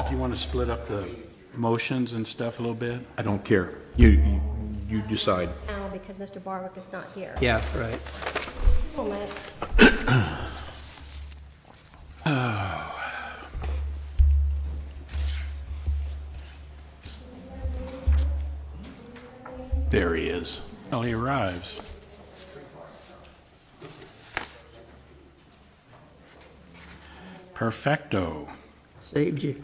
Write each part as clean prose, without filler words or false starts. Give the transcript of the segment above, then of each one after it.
Do you want to split up the motions and stuff a little bit? I don't care. You decide. Now, because Mr. Barwick is not here. Yeah, right. Moment. There he is. Oh, he arrives. Perfecto. Saved you.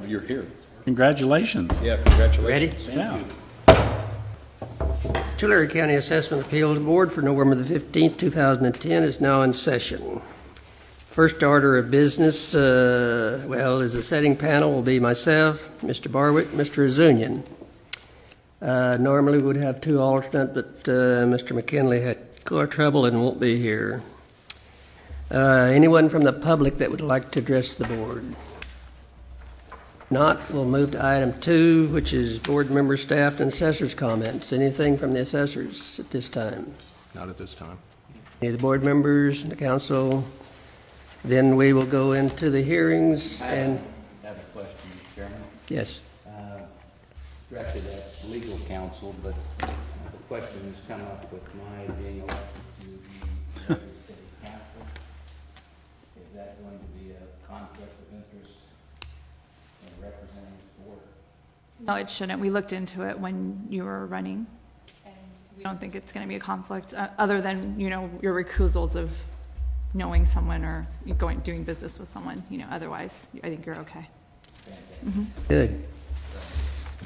You're here. Congratulations. Yeah, congratulations. Ready? Yeah. Tulare County Assessment Appeals Board for November the 15th, 2010 is now in session. First order of business, is the setting panel will be myself, Mr. Barwick, Mr. Azunian. Normally we would have two alternates, but Mr. McKinley had car trouble and won't be here. Anyone from the public that would like to address the board? Not, we'll move to item 2, which is board member, staff, and assessors' comments. Anything from the assessors at this time? Not at this time. Any of the board members, the council? Then we will go into the hearings and... I have a question, Chairman. Yes. Directed at legal counsel, but the question has come up with my being elected to the city council. Is that going to be a conflict of interest in representing the board? No, it shouldn't. We looked into it when you were running, and we don't think it's going to be a conflict, other than, your recusals of knowing someone or doing business with someone. Otherwise, I think you're okay. Mm-hmm. Good.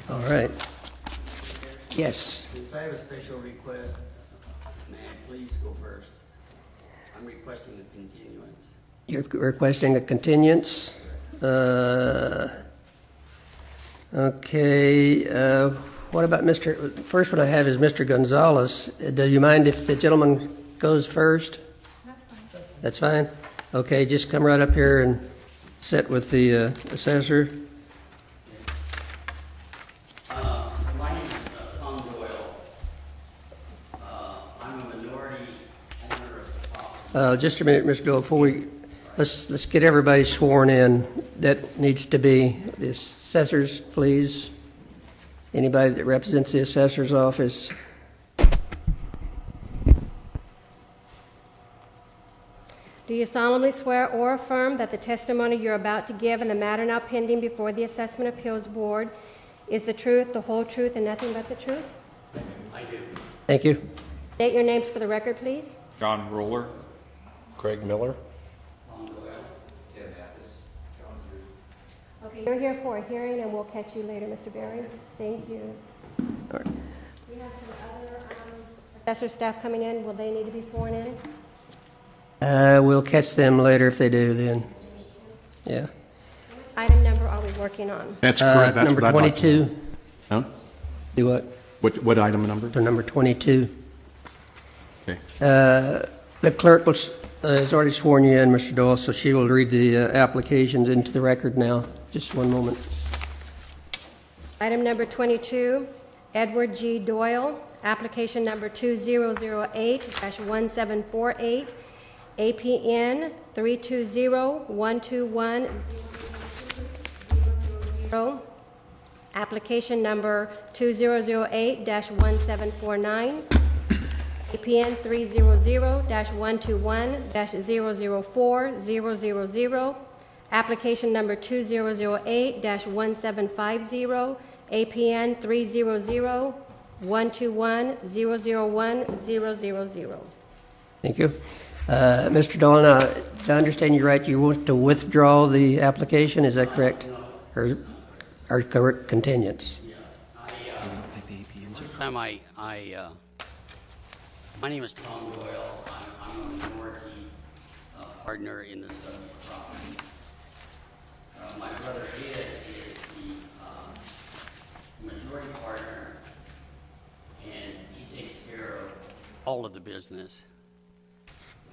All right. Yes. Since I have a special request, may I please go first? I'm requesting a continuance. You're requesting a continuance. Okay. What about first one I have is Mr. Gonzalez. Do you mind if the gentleman goes first? That's fine. Okay, just come right up here and sit with the assessor. My name is Tom Doyle. I'm a minority owner of the property. Just a minute, Mr. Doyle. Before let's get everybody sworn in. That needs to be the assessors, please. Anybody that represents the assessor's office. Do you solemnly swear or affirm that the testimony you're about to give in the matter now pending before the Assessment Appeals Board is the truth, the whole truth, and nothing but the truth? I do. Thank you. State your names for the record, please. John Roller. Craig Miller. Tom Doyle. Ted Mathis. John Drew. Okay, you're here for a hearing, and we'll catch you later, Mr. Berry. Thank you. All right. We have some other assessor staff coming in. Will they need to be sworn in? We'll catch them later if they do then. Yeah. Item number are we working on? That's correct. That's Number what I'd like to 22. know. Huh? Do what? What item number? For number 22. Okay. The clerk has already sworn you in, Mr. Doyle, so she will read the applications into the record now. Just one moment. Item number 22, Edward G. Doyle, application number 2008-1748, APN 320-121-000, application number 2008-1749, APN 300-121-004-000, application number 2008-1750, APN 300-121-001-000. Thank you. Mr. Dolan, do I understand you right? You want to withdraw the application, is that correct? Or correct continuance? My name is Tom Doyle. I'm a minority partner in the settlement property. My brother Ed is the majority partner, and he takes care of all of the business.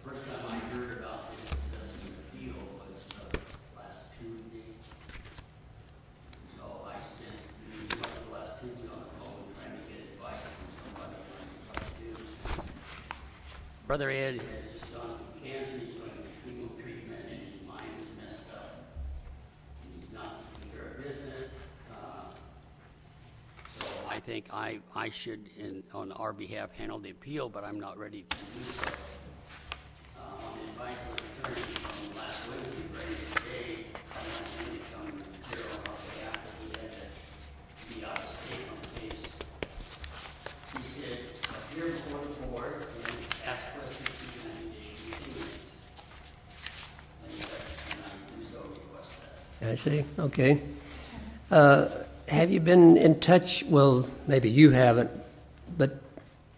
The first time I heard about this assessment appeal was last Tuesday. So I spent the last Tuesday on the phone trying to get advice from somebody on what to do. Brother Ed has just gone from Kansas, he's going to think I should, on our behalf, handle the appeal, but I'm not ready to do so. On the advice of the attorney from last Wednesday, ready today, I want him to come to Carroll on behalf that he had to be out of state on the case. He said, appear before the board and ask for a 60-90-day continuance. And I do so request that. I see, okay. Have you been in touch, well, maybe you haven't, but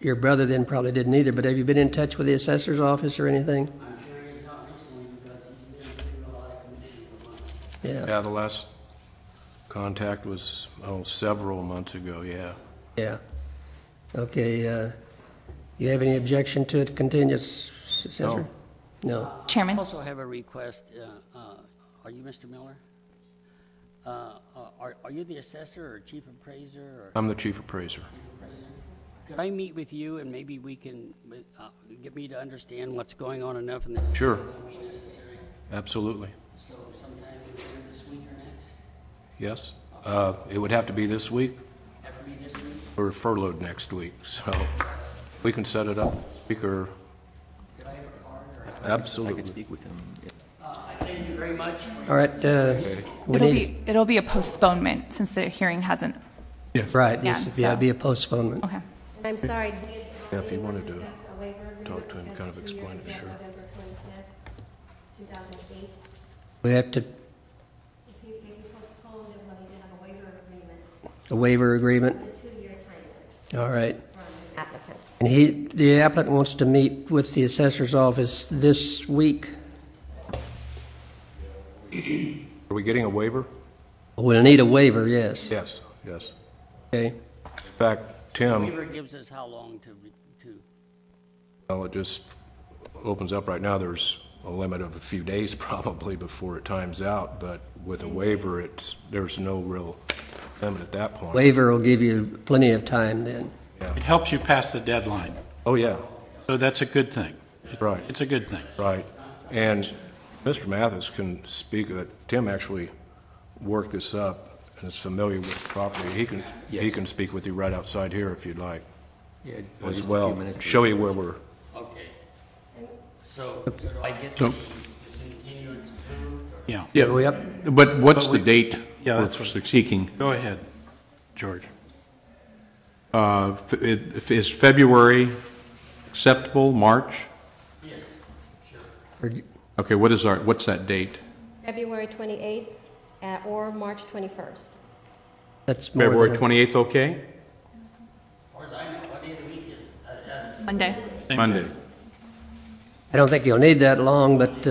your brother then probably didn't either, but have you been in touch with the assessor's office or anything? I'm sure he's not recently because he's been through a lot of commission for months. Yeah, Yeah, the last contact was, several months ago, yeah. yeah. Okay, you have any objection to it, continuous, Assessor? No. I Chairman? also have a request. Are you Mr. Miller? Are you the assessor or chief appraiser? Or I'm the chief appraiser. could I meet with you and maybe we can get me to understand what's going on enough in this? Sure. Would be necessary. Absolutely. So sometime later this week or next? Yes. It would have to be this week. Have to be this week? We're furloughed next week, so we can set it up. Week or Could I have a card? Or absolutely. I could speak with him. I thank you very much. All right, we need, It'll be a postponement since the hearing hasn't, right, Yeah, yes, so- it'd be a postponement. okay. I'm sorry. Yeah, if you wanted to discuss a waiver agreement talk to him, because kind of 2 explain years it, ago, sure. November 25th, 2008. We have to, If you postponed it, well, you did have a waiver agreement, a waiver agreement, a 2-year time limit all right. from the applicant. And the applicant wants to meet with the assessor's office this week. Are we getting a waiver? We'll need a waiver, yes. Yes, yes. Okay, In fact, Tim, Waiver gives us how long to well, it just opens up right now. There's a limit of a few days probably before it times out, but with a waiver, there's no real limit at that point. waiver will give you plenty of time then. It helps you pass the deadline, Oh, yeah, so that's a good thing. right, It's a good thing. right. And Mr. Mathis can speak, Tim actually worked this up and is familiar with the property. He can speak with you right outside here if you'd like, Yeah, as just a few well. minutes. Show you where we're, Okay. So do I get the continuance approved? Yeah. Yeah, we up, But what's the date Yeah, we're that's what- seeking? Go ahead, George. Is February acceptable, March? Yes, sure. Okay, what's that date? February 28th or March 21st. that's more February than, 28th, okay? As far as I know, what day of the week is it? Monday. Monday. I don't think you'll need that long, but,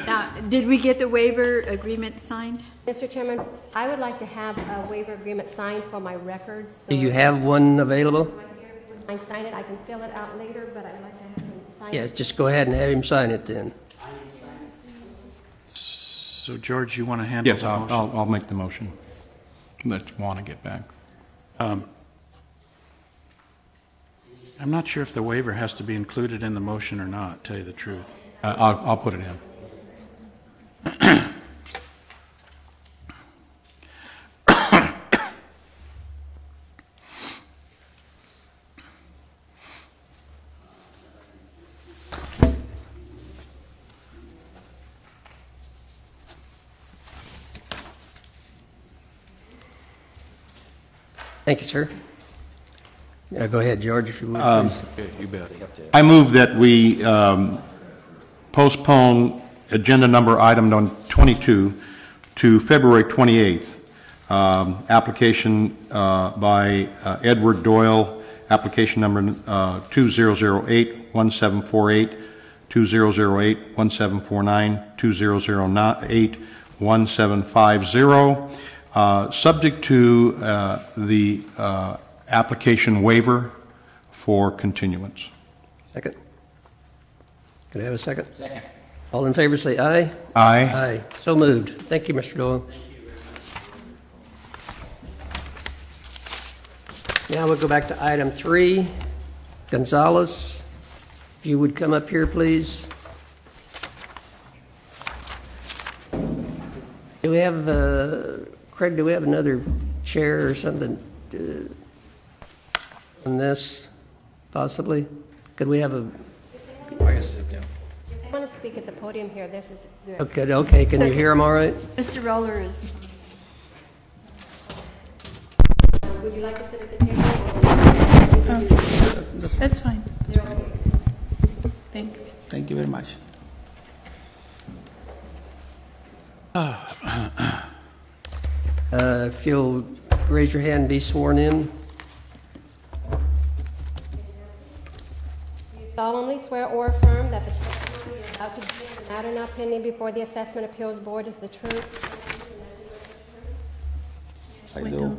Now, did we get the waiver agreement signed? Mr. Chairman, I would like to have a waiver agreement signed for my records. So do you have one available? I sign it, I can fill it out later, but I'd like to have him sign Yes, it. just go ahead and have him sign it then. So, George, you want to handle Yes, the motion? I'll make the motion. Let Juana get back. I'm not sure if the waiver has to be included in the motion or not, tell you the truth. I'll put it in. Thank you, sir. Go ahead, George, if you would, please. yeah, you bet. I move that we postpone agenda number item 22 to February 28th. Application by Edward Doyle, application number 2008-1748, 2008-1749, 2008-1750, subject to the application waiver for continuance. Second. Can I have a second? Second. All in favor, say aye. Aye. Aye. So moved. Thank you, Mr. Doyle. Now we'll go back to item 3. Gonzalez, if you would come up here, please. Do we have, Craig, do we have another chair or something on this, possibly? Could we have a, I guess step down. If they want to speak at the podium here, this is good. okay, can you hear them all right? Mr. Roller is, Would you like to sit at the table? That's fine. Thanks. Thank you very much. If you'll raise your hand and be sworn in. Do you solemnly swear or affirm that the testimony you're about to give in the matter now pending before the Assessment Appeals Board is the truth? I do.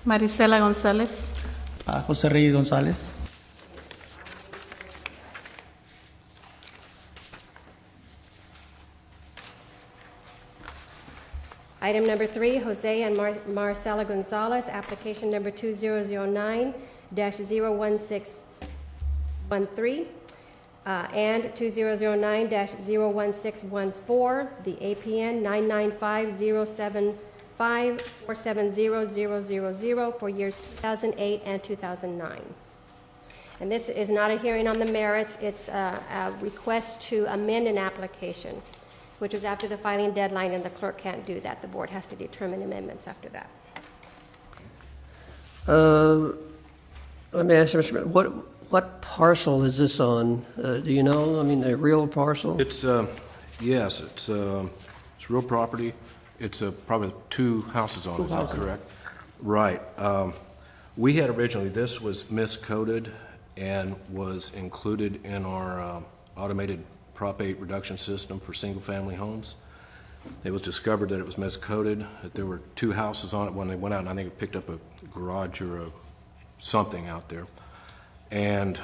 Marisela González. José Reyes González. Item number 3, Jose and Marcela Gonzalez, application number 2009-01613 and 2009-01614, the APN 99507547000 for years 2008 and 2009. And this is not a hearing on the merits, it's a request to amend an application, which was after the filing deadline, and the clerk can't do that. The board has to determine amendments after that. Let me ask you, Mr. Mayor, what parcel is this on? Do you know? I mean, the real parcel? It's, yes, it's real property. It's probably 2 houses on it, is that correct? Right. We had originally, this was miscoded and was included in our automated Prop 8 reduction system for single-family homes. It was discovered that it was miscoded, that there were 2 houses on it when they went out, and I think it picked up a garage or something out there, and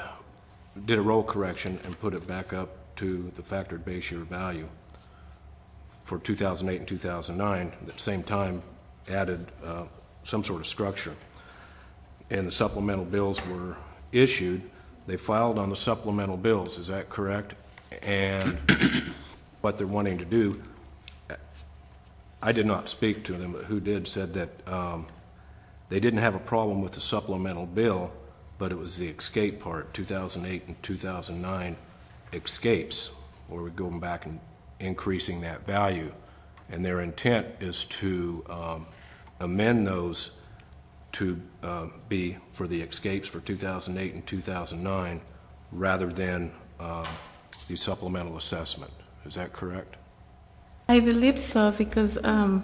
did a roll correction and put it back up to the factored base year value for 2008 and 2009. At the same time, added some sort of structure. And the supplemental bills were issued. They filed on the supplemental bills, is that correct? And what they're wanting to do, I did not speak to them, but who did said that they didn't have a problem with the supplemental bill, but it was the escape part, 2008 and 2009 escapes, where we're going back and increasing that value. And their intent is to amend those to be for the escapes for 2008 and 2009 rather than the supplemental assessment. Is that correct? I believe so, because the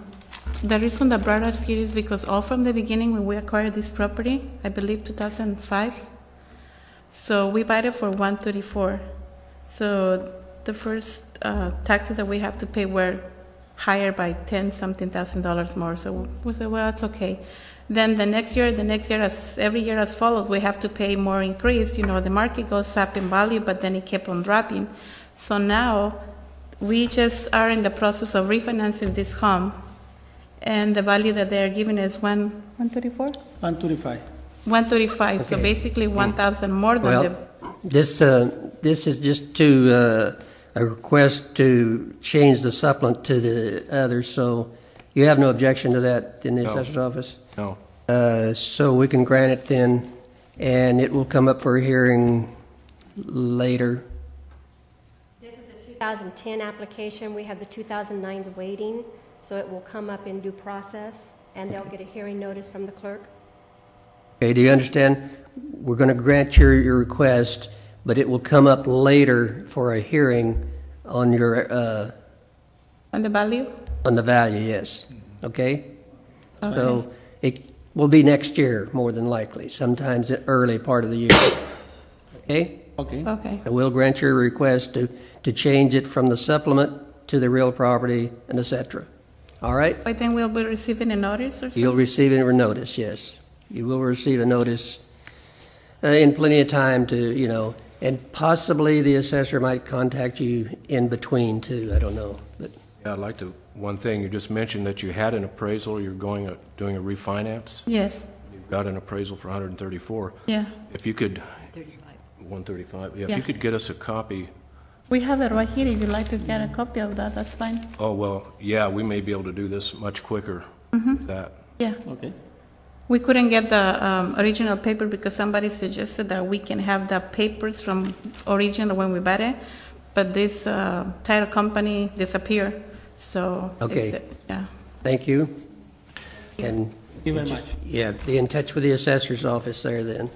reason that brought us here is because all from the beginning when we acquired this property, I believe 2005, so we bought it for $134. So the first taxes that we have to pay were higher by $10-something thousand more. So we said, well, it's okay. Then the next year, as every year as follows, we have to pay more increase. You know, the market goes up in value, but then it kept on dropping. So now we just are in the process of refinancing this home, and the value that they are giving is $134? 125. 135. So basically 1,000 more than the. This is just to a request to change the supplement to the others. So you have no objection to that in the assessor's office? No. So we can grant it then, and it will come up for a hearing later. This is a 2010 application. We have the 2009s waiting, so it will come up in due process, and they'll get a hearing notice from the clerk. Okay, do you understand? We're going to grant your request, but it will come up later for a hearing on your... on the value? On the value, yes. Okay? So it will be next year, more than likely, sometimes the early part of the year. Okay? Okay. Okay. And we'll grant your request to change it from the supplement to the real property and et cetera. All right? I think we'll be receiving a notice or something? You'll receive a notice, yes. You will receive a notice in plenty of time to, you know, and possibly the assessor might contact you in between too. I don't know. But Yeah, I'd like to, one thing, you just mentioned that you had an appraisal, you're doing a refinance. Yes. You've got an appraisal for 134. Yeah. If you could, 135, yeah, if Yeah. you could get us a copy We have it right here. If you'd like to get a copy of that, that's fine. Oh, well, yeah, we may be able to do this much quicker with that. Yeah. Okay. We couldn't get the original paper because somebody suggested that we can have the papers from original when we bought it, but this title company disappeared. So, Okay. yeah. Thank you. And, Thank you very much. yeah, be in touch with the assessor's office there then.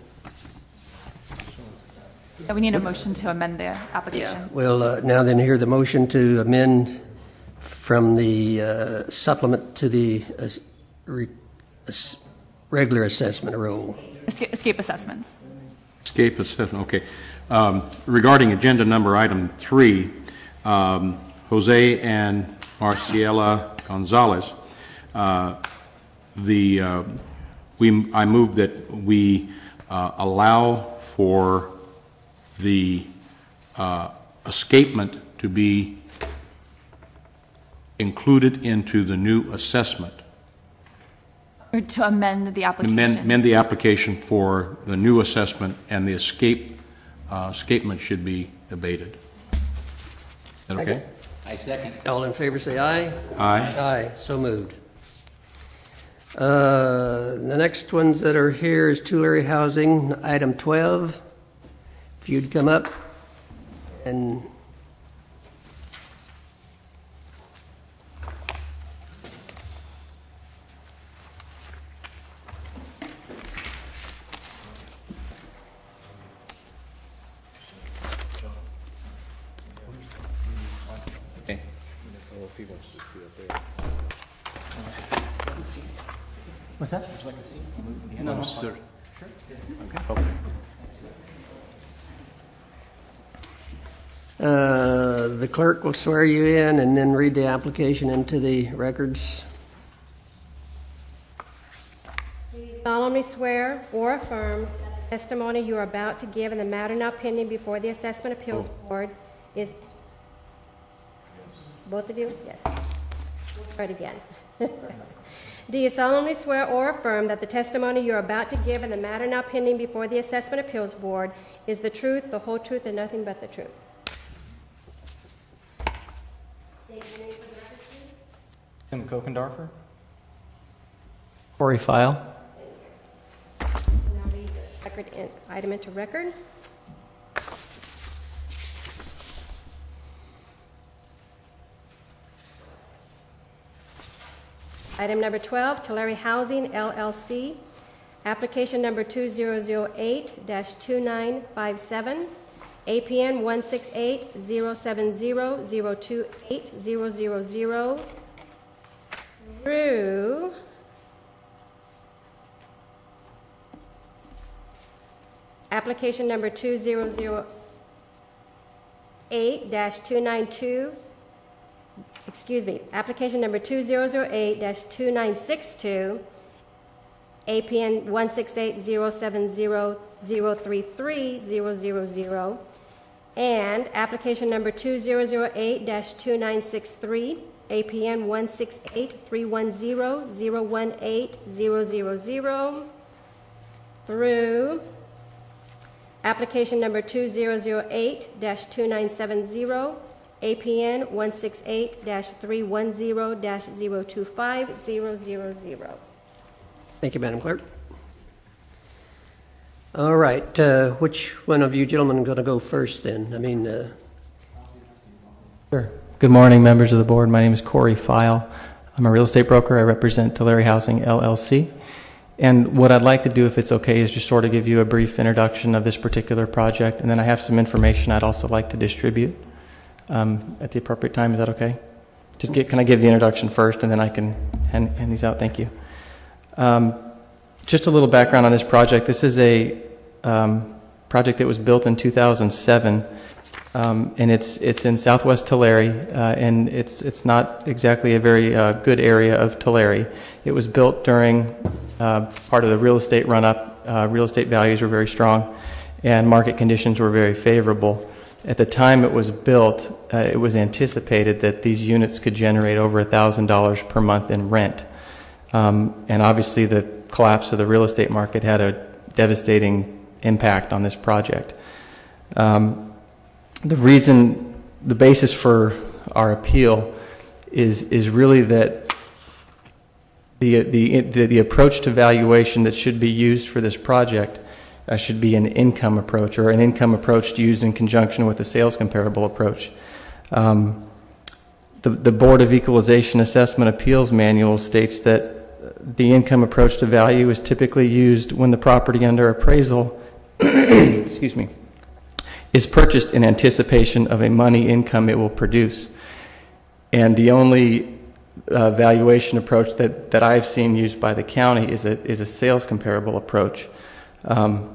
Yeah, we need a motion to amend the application. We'll now then hear the motion to amend from the supplement to the regular assessment rule. Escape assessments. Escape assessment, okay. Regarding agenda number item 3, Jose and Marciela Gonzalez, I move that we allow for the escapement to be included into the new assessment. Or to amend the application. Amend the application for the new assessment, and the escapement should be abated. Is that okay? I second. All in favor say aye. Aye. Aye, so moved. The next ones that are here is Tulare Housing, item 12. If you'd come up and Okay. What's that? No, sir. the clerk will swear you in and then read the application into the records. Do you solemnly swear or affirm that the testimony you are about to give in the matter now pending before the Assessment Appeals Board is... Both of you? Yes. We'll start again. Do you solemnly swear or affirm that the testimony you are about to give in the matter now pending before the Assessment Appeals Board is the truth, the whole truth, and nothing but the truth? Tim Kokendorfer. Corey File. Now read the record item into record. Item number 12, Tulare Housing, LLC. Application number 2008-2957, APN 168-070-028-000 through application number 2008-292, application number 2008-2962, APN 168-070-033-000, and application number 2008-2963, APN 168-310-018-000, through application number 2008-2970, APN 168-310-025-000. Thank you, Madam Clerk. All right, which one of you gentlemen are going to go first then? Sure. Good morning, members of the board. My name is Corey File. I'm a real estate broker. I represent Tulare Housing, LLC. And what I'd like to do, if it's okay, is just sort of give you a brief introduction of this particular project, and then I have some information I'd also like to distribute at the appropriate time. Is that okay? Can I give the introduction first, and then I can hand these out? Thank you. Just a little background on this project. This is a project that was built in 2007, and it's in Southwest Tulare, and it's not exactly a very good area of Tulare. It was built during part of the real estate run-up. Real estate values were very strong, and market conditions were very favorable. At the time it was built, it was anticipated that these units could generate over $1,000 per month in rent. And obviously the collapse of the real estate market had a devastating impact on this project. The reason the basis for our appeal is really that the approach to valuation that should be used for this project should be an income approach, or an income approach used in conjunction with the sales comparable approach. The Board of Equalization Assessment Appeals Manual states that the income approach to value is typically used when the property under appraisal excuse me, is purchased in anticipation of a money income it will produce. And the only valuation approach that I've seen used by the county is a sales comparable approach. And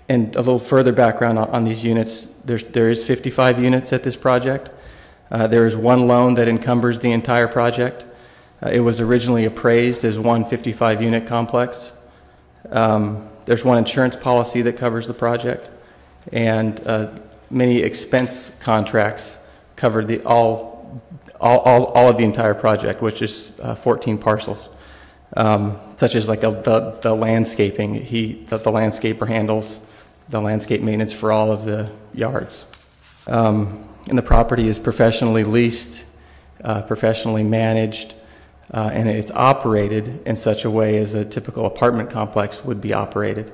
a little further background on these units, there is 55 units at this project. There is one loan that encumbers the entire project. It was originally appraised as one 55-unit complex. There's one insurance policy that covers the project, and many expense contracts covered all of the entire project, which is 14 parcels, such as like the landscaping. The landscaper handles the landscape maintenance for all of the yards. And the property is professionally leased, professionally managed, and it's operated in such a way as a typical apartment complex would be operated.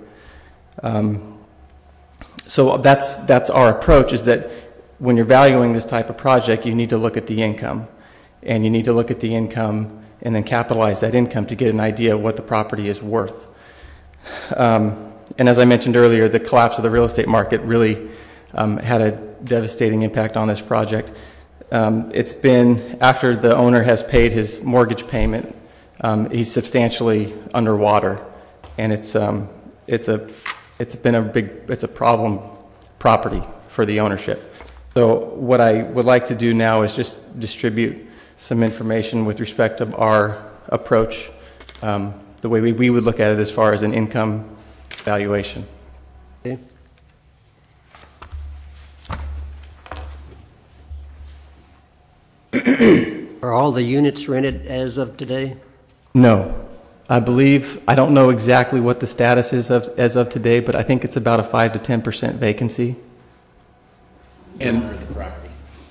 So that's our approach, is that when you're valuing this type of project, you need to look at the income. And you need to look at the income and then capitalize that income to get an idea of what the property is worth. And as I mentioned earlier, the collapse of the real estate market really had a devastating impact on this project. It's been, after the owner has paid his mortgage payment, he's substantially underwater, and it's a problem property for the ownership. So what I would like to do now is just distribute some information with respect to our approach, the way we would look at it as far as an income valuation. Okay. Are all the units rented as of today? No. I don't know exactly what the status is as of today, but I think it's about a 5 to 10% vacancy. And the property.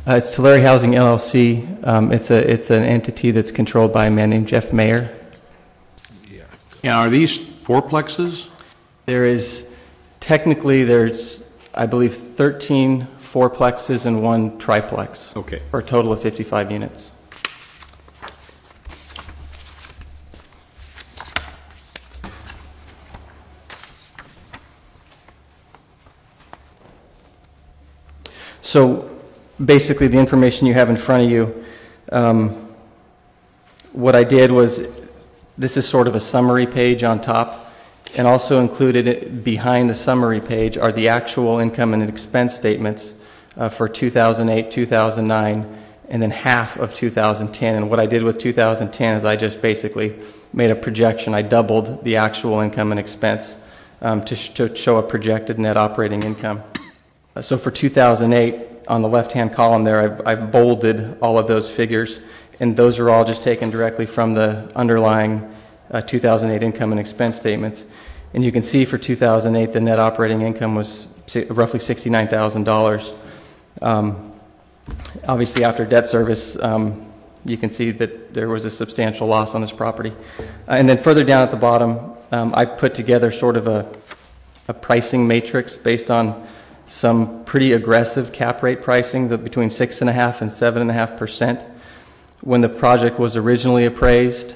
It's Tulare Housing LLC. It's an entity that's controlled by a man named Jeff Mayer. Yeah, are these fourplexes? There's, I believe, 13 fourplexes and one triplex. Okay. For a total of 55 units. So basically the information you have in front of you, what I did was, this is sort of a summary page on top, and also included behind the summary page are the actual income and expense statements for 2008, 2009, and then half of 2010. And what I did with 2010 is I just basically made a projection. I doubled the actual income and expense to show a projected net operating income. So for 2008, on the left-hand column there, I've bolded all of those figures, and those are all just taken directly from the underlying 2008 income and expense statements. And you can see for 2008, the net operating income was roughly $69,000. Obviously, after debt service, you can see that there was a substantial loss on this property. And then further down at the bottom, I put together sort of a pricing matrix based on some pretty aggressive cap rate pricing, between 6.5% and 7.5%. When the project was originally appraised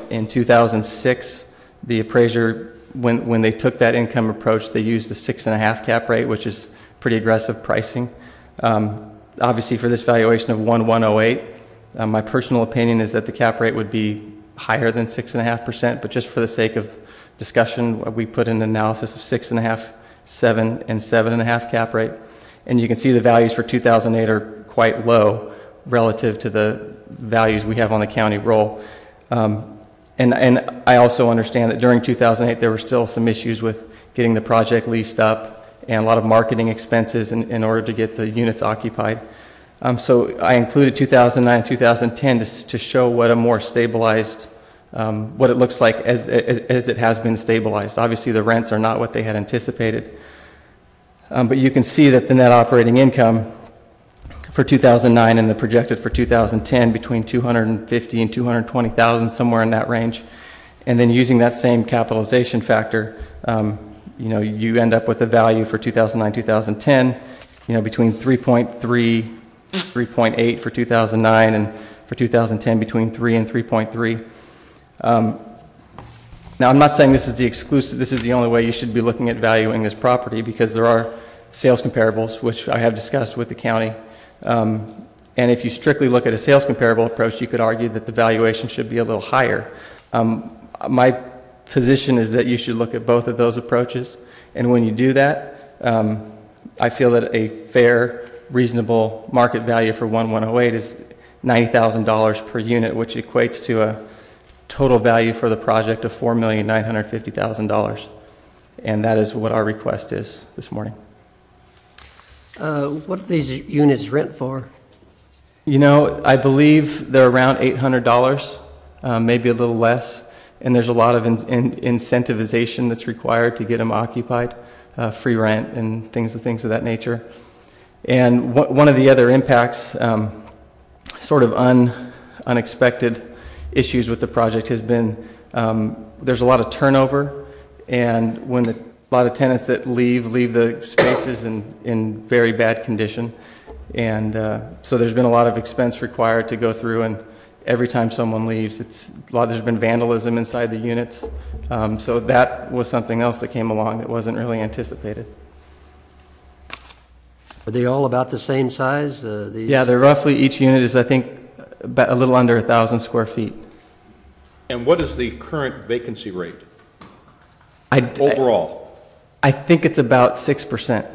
in 2006, the appraiser, when they took that income approach, they used a 6.5 cap rate, which is pretty aggressive pricing. Obviously, for this valuation of 1,108, my personal opinion is that the cap rate would be higher than 6.5%, but just for the sake of discussion, we put in an analysis of 6.5, 7, and 7.5 cap rate. And you can see the values for 2008 are quite low relative to the values we have on the county roll. And I also understand that during 2008 there were still some issues with getting the project leased up and a lot of marketing expenses in order to get the units occupied. So I included 2009 2010 to show what a more stabilized, what it looks like as it has been stabilized. Obviously the rents are not what they had anticipated. But you can see that the net operating income for 2009 and the projected for 2010 between 250 and 220,000, somewhere in that range. And then using that same capitalization factor, you end up with a value for 2009, 2010, between 3.3, 3.8 for 2009, and for 2010 between 3 and 3.3. Now, I'm not saying this is the only way you should be looking at valuing this property, because there are sales comparables, which I have discussed with the county. And if you strictly look at a sales comparable approach, you could argue that the valuation should be a little higher. My position is that you should look at both of those approaches. And when you do that, I feel that a fair, reasonable market value for 1108 is $90,000 per unit, which equates to a total value for the project of $4,950,000. And that is what our request is this morning. What do these units rent for? I believe they're around $800, maybe a little less. And there's a lot of incentivization that's required to get them occupied, free rent and things of that nature. And one of the other impacts, sort of unexpected issues with the project has been there's a lot of turnover, and when a lot of tenants that leave the spaces in very bad condition. And so there's been a lot of expense required to go through, and every time someone leaves, there's been vandalism inside the units. So that was something else that came along that wasn't really anticipated. Are they all about the same size? Yeah, they're roughly, each unit is, I think, about a little under 1,000 square feet. And what is the current vacancy rate overall? I think it's about 6%.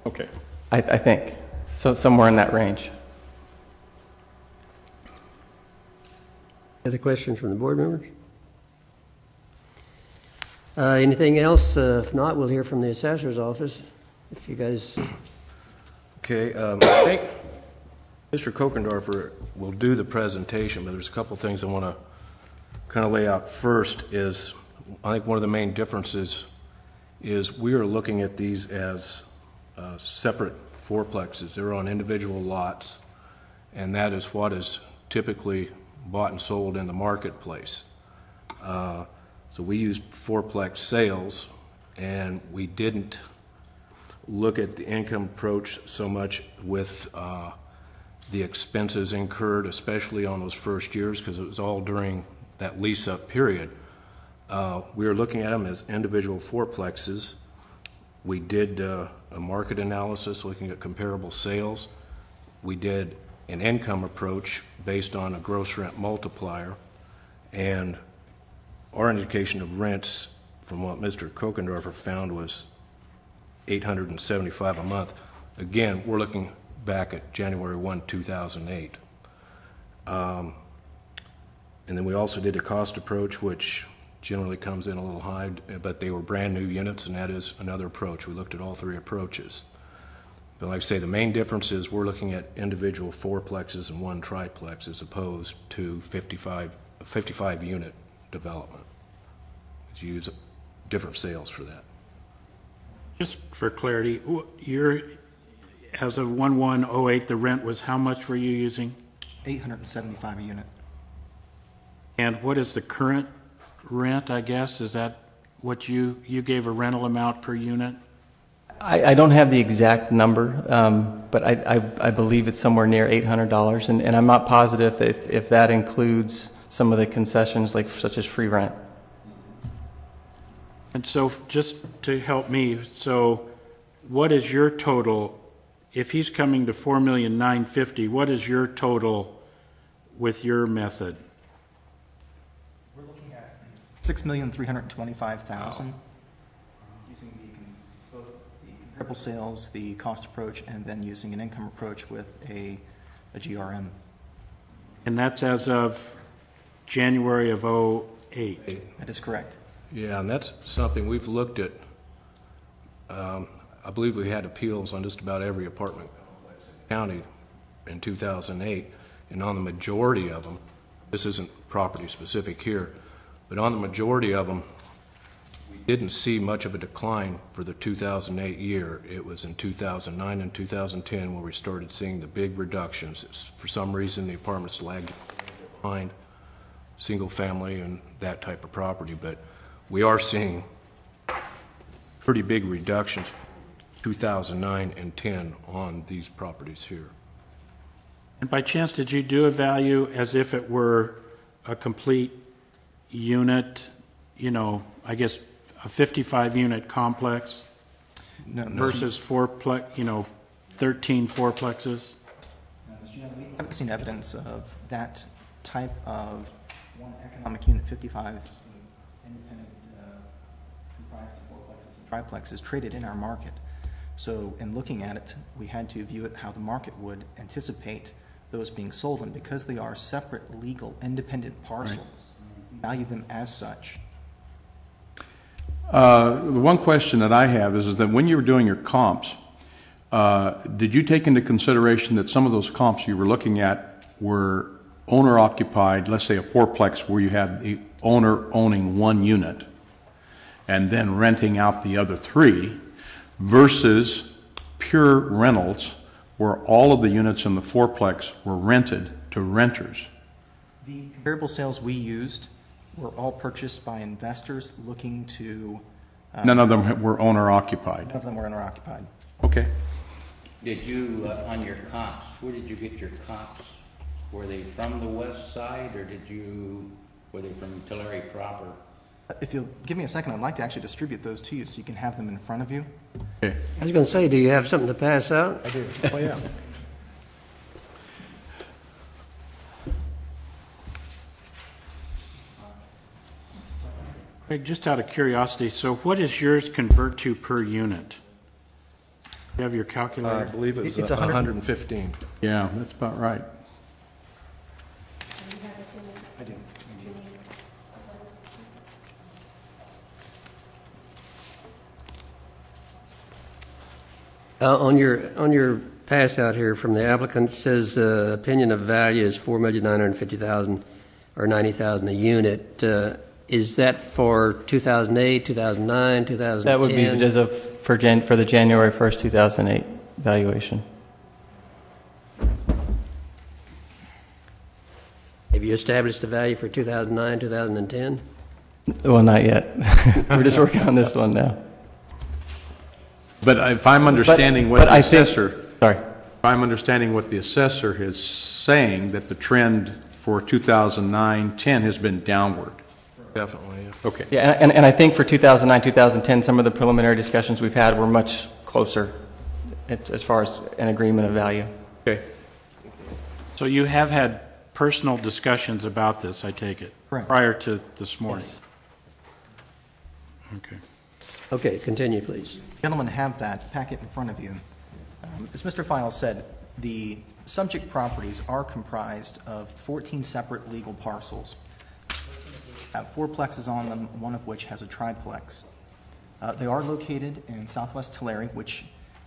Okay. I think. So somewhere in that range. Other questions from the board members? Anything else? If not, we'll hear from the assessor's office. If you guys... Okay, I think Mr. Kokendorfer will do the presentation, but there's a couple things I want to kind of lay out. First is, I think one of the main differences is we are looking at these as separate fourplexes. They're on individual lots, and that is what is typically bought and sold in the marketplace. So we used fourplex sales, and we didn't look at the income approach so much with the expenses incurred, especially on those first years, because it was all during that lease-up period. We were looking at them as individual fourplexes. We did a market analysis looking at comparable sales. We did an income approach based on a gross rent multiplier, and our indication of rents from what Mr. Kokendorfer found was $875 a month. Again, we're looking back at January 1, 2008. And then we also did a cost approach, which generally comes in a little high, but they were brand new units, and that is another approach. We looked at all three approaches. But like I say, the main difference is we're looking at individual fourplexes and one triplex as opposed to 55 unit development. You use different sales for that. Just for clarity, as of 1/1/08, the rent was how much were you using? $875 a unit. And what is the current rent, I guess? Is that what you gave a rental amount per unit? I don't have the exact number, but I believe it's somewhere near $800, and I'm not positive if that includes some of the concessions, such as free rent. And so just to help me, so what is your total, if he's coming to $4,950,000, what is your total with your method? We're looking at $6,325,000 using both the comparable sales, the cost approach, and then using an income approach with a GRM. And that's as of January of 2008? That is correct. Yeah, and that's something we've looked at. I believe we had appeals on just about every apartment complex in the county in 2008, and on the majority of them, this isn't property specific here, but on the majority of them, we didn't see much of a decline for the 2008 year. It was in 2009 and 2010 where we started seeing the big reductions. For some reason, the apartments lagged behind single family and that type of property, but we are seeing pretty big reductions 2009 and 10 on these properties here. And by chance, did you do a value as if it were a complete unit, you know, I guess a 55-unit complex versus 13 fourplexes? We haven't seen evidence of that type of one economic unit, 55 independent comprised of fourplexes and triplexes traded in our market. So in looking at it, we had to view it how the market would anticipate those being sold, and because they are separate, legal, independent parcels, we value them as such. The one question that I have is that when you were doing your comps, did you take into consideration that some of those comps you were looking at were owner-occupied, let's say a fourplex where you had the owner owning one unit and then renting out the other three, versus pure rentals where all of the units in the fourplex were rented to renters? The comparable sales we used were all purchased by investors looking to... None of them were owner-occupied? None of them were owner-occupied. Okay. Did you, on your comps, where did you get your comps? Were they from the west side, or were they from Tulare proper? If you'll give me a second, I'd like to actually distribute those to you so you can have them in front of you. Okay. I was going to say, do you have something to pass out? I do. Oh, yeah. Craig, just out of curiosity, so what does yours convert to per unit? You have your calculator? I believe it was It's 115. Yeah, that's about right. I do. On your pass out here from the applicant, says opinion of value is $4,950,000 or $90,000 a unit. Is that for 2008, 2009, 2010? That would be as of for the January 1st, 2008 valuation. Have you established a value for 2009, 2010? Well, not yet. We're just working on this one now. But if I'm understanding what the assessor... Sorry. If I'm understanding what the assessor is saying, that the trend for 2009-10 has been downward. Definitely, yeah. Okay. Yeah, and I think for 2009, 2010, some of the preliminary discussions we've had were much closer as far as an agreement of value. Okay. So you have had personal discussions about this, I take it? Correct. Prior to this morning? Yes. Okay. Okay, continue, please. Gentlemen have that packet in front of you. As Mr. Files said, the subject properties are comprised of 14 separate legal parcels. Have fourplexes on them, one of which has a triplex. They are located in southwest Tulare, which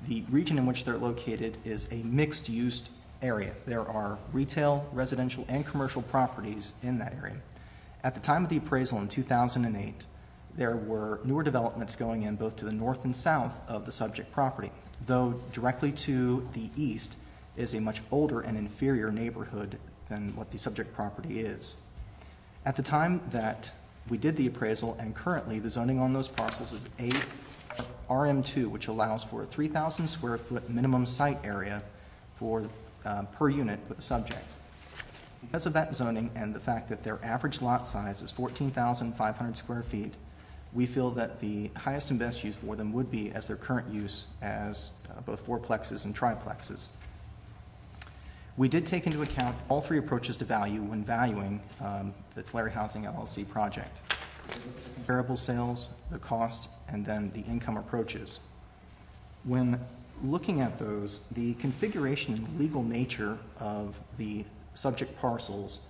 the region in which they're located is a mixed-use area. There are retail, residential, and commercial properties in that area. At the time of the appraisal in 2008, there were newer developments going in both to the north and south of the subject property, though directly to the east is a much older and inferior neighborhood than what the subject property is. At the time that we did the appraisal, and currently the zoning on those parcels is RM2, which allows for a 3,000 square foot minimum site area for per unit with the subject. Because of that zoning and the fact that their average lot size is 14,500 square feet, we feel that the highest and best use for them would be as their current use as both fourplexes and triplexes. We did take into account all three approaches to value when valuing the Tulare Housing LLC project: the comparable sales, the cost, and then the income approaches. When looking at those, the configuration and legal nature of the subject parcels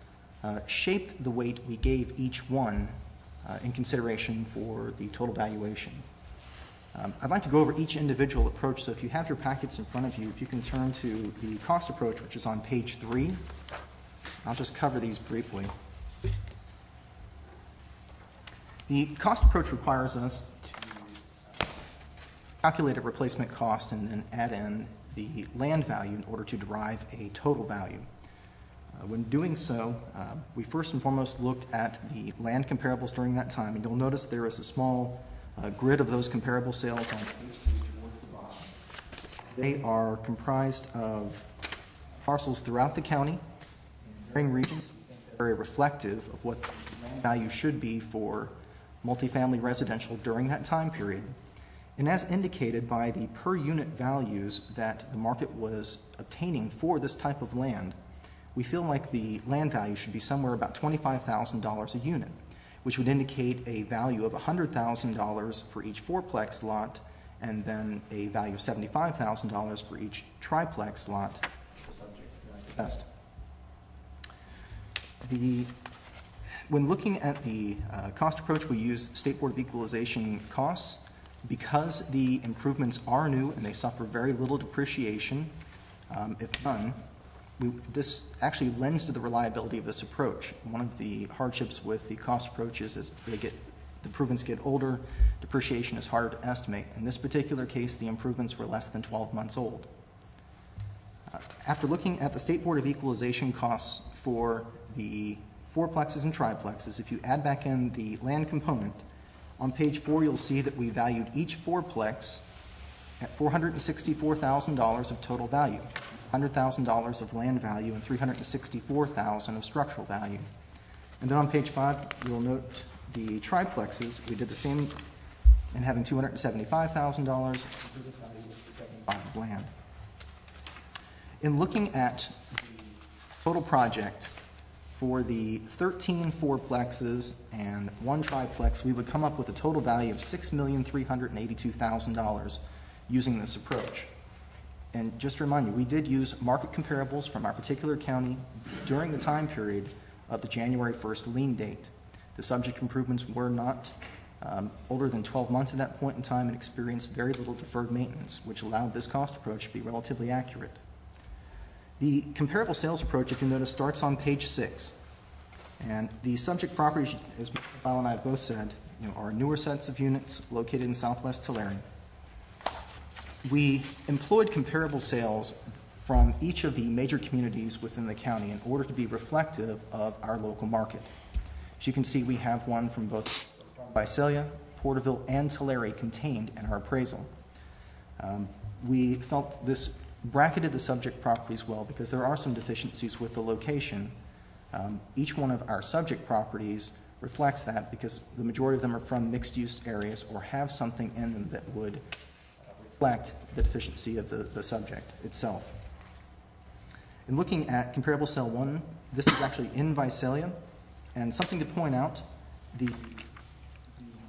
shaped the weight we gave each one in consideration for the total valuation. I'd like to go over each individual approach, so if you have your packets in front of you, if you can turn to the cost approach, which is on page 3. I'll just cover these briefly. The cost approach requires us to calculate a replacement cost and then add in the land value in order to derive a total value. When doing so, we first and foremost looked at the land comparables during that time, and you'll notice there is a small grid of those comparable sales on page 2 towards the bottom. They are comprised of parcels throughout the county, in varying regions, very reflective of what the land value should be for multifamily residential during that time period. And as indicated by the per unit values that the market was obtaining for this type of land, we feel like the land value should be somewhere about $25,000 a unit, which would indicate a value of $100,000 for each fourplex lot, and then a value of $75,000 for each triplex lot, subject to test. When looking at the cost approach, we use State Board of Equalization costs. Because the improvements are new and they suffer very little depreciation, if none, this actually lends to the reliability of this approach. One of the hardships with the cost approach is as the improvements get older, depreciation is harder to estimate. In this particular case, the improvements were less than 12 months old. After looking at the State Board of Equalization costs for the fourplexes and triplexes, if you add back in the land component, on page 4 you'll see that we valued each fourplex at $464,000 of total value, $100,000 of land value, and $364,000 of structural value. And then on page 5 you'll note the triplexes. We did the same in having $275,000 of land. In looking at the total project for the 13 fourplexes and 1 triplex, we would come up with a total value of $6,382,000 using this approach. And just to remind you, we did use market comparables from our particular county during the time period of the January 1st lien date. The subject improvements were not older than 12 months at that point in time and experienced very little deferred maintenance, which allowed this cost approach to be relatively accurate. The comparable sales approach, if you notice, starts on page 6. And the subject properties, as Mr. File and I have both said, are newer sets of units located in southwest Tulare. We employed comparable sales from each of the major communities within the county in order to be reflective of our local market. As you can see, we have one from both Visalia, Porterville, and Tulare contained in our appraisal. We felt this bracketed the subject properties well because there are some deficiencies with the location. Each one of our subject properties reflects that because the majority of them are from mixed-use areas or have something in them that would reflect the deficiency of the subject itself. In looking at comparable sale 1, this is actually in Visalia, and something to point out, the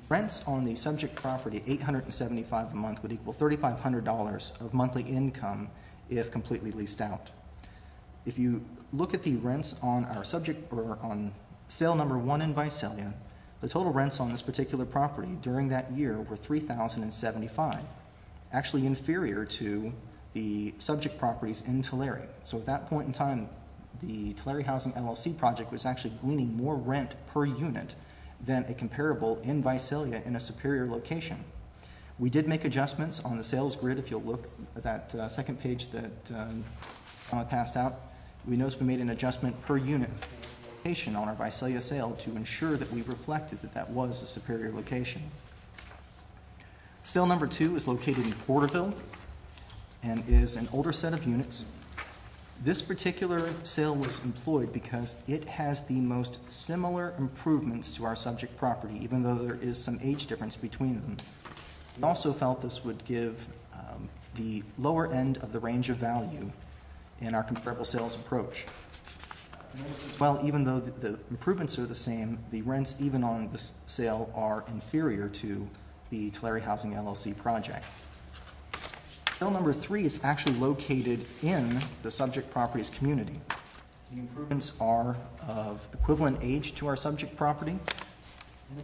rents on the subject property, $875 a month, would equal $3,500 of monthly income if completely leased out. If you look at the rents on our subject, or on sale number 1 in Visalia, the total rents on this particular property during that year were $3,075, actually inferior to the subject properties in Tulare. So at that point in time, the Tulare Housing LLC project was actually gleaning more rent per unit than a comparable in Visalia in a superior location. We did make adjustments on the sales grid. If you'll look at that second page that I passed out, we noticed we made an adjustment per unit location on our Visalia sale to ensure that we reflected that that was a superior location. Sale number 2 is located in Porterville and is an older set of units. This particular sale was employed because it has the most similar improvements to our subject property, even though there is some age difference between them. We also felt this would give the lower end of the range of value in our comparable sales approach. Well, even though the improvements are the same, the rents even on this sale are inferior to the Tulare Housing LLC project. Sale number 3 is actually located in the subject property's community. The improvements are of equivalent age to our subject property.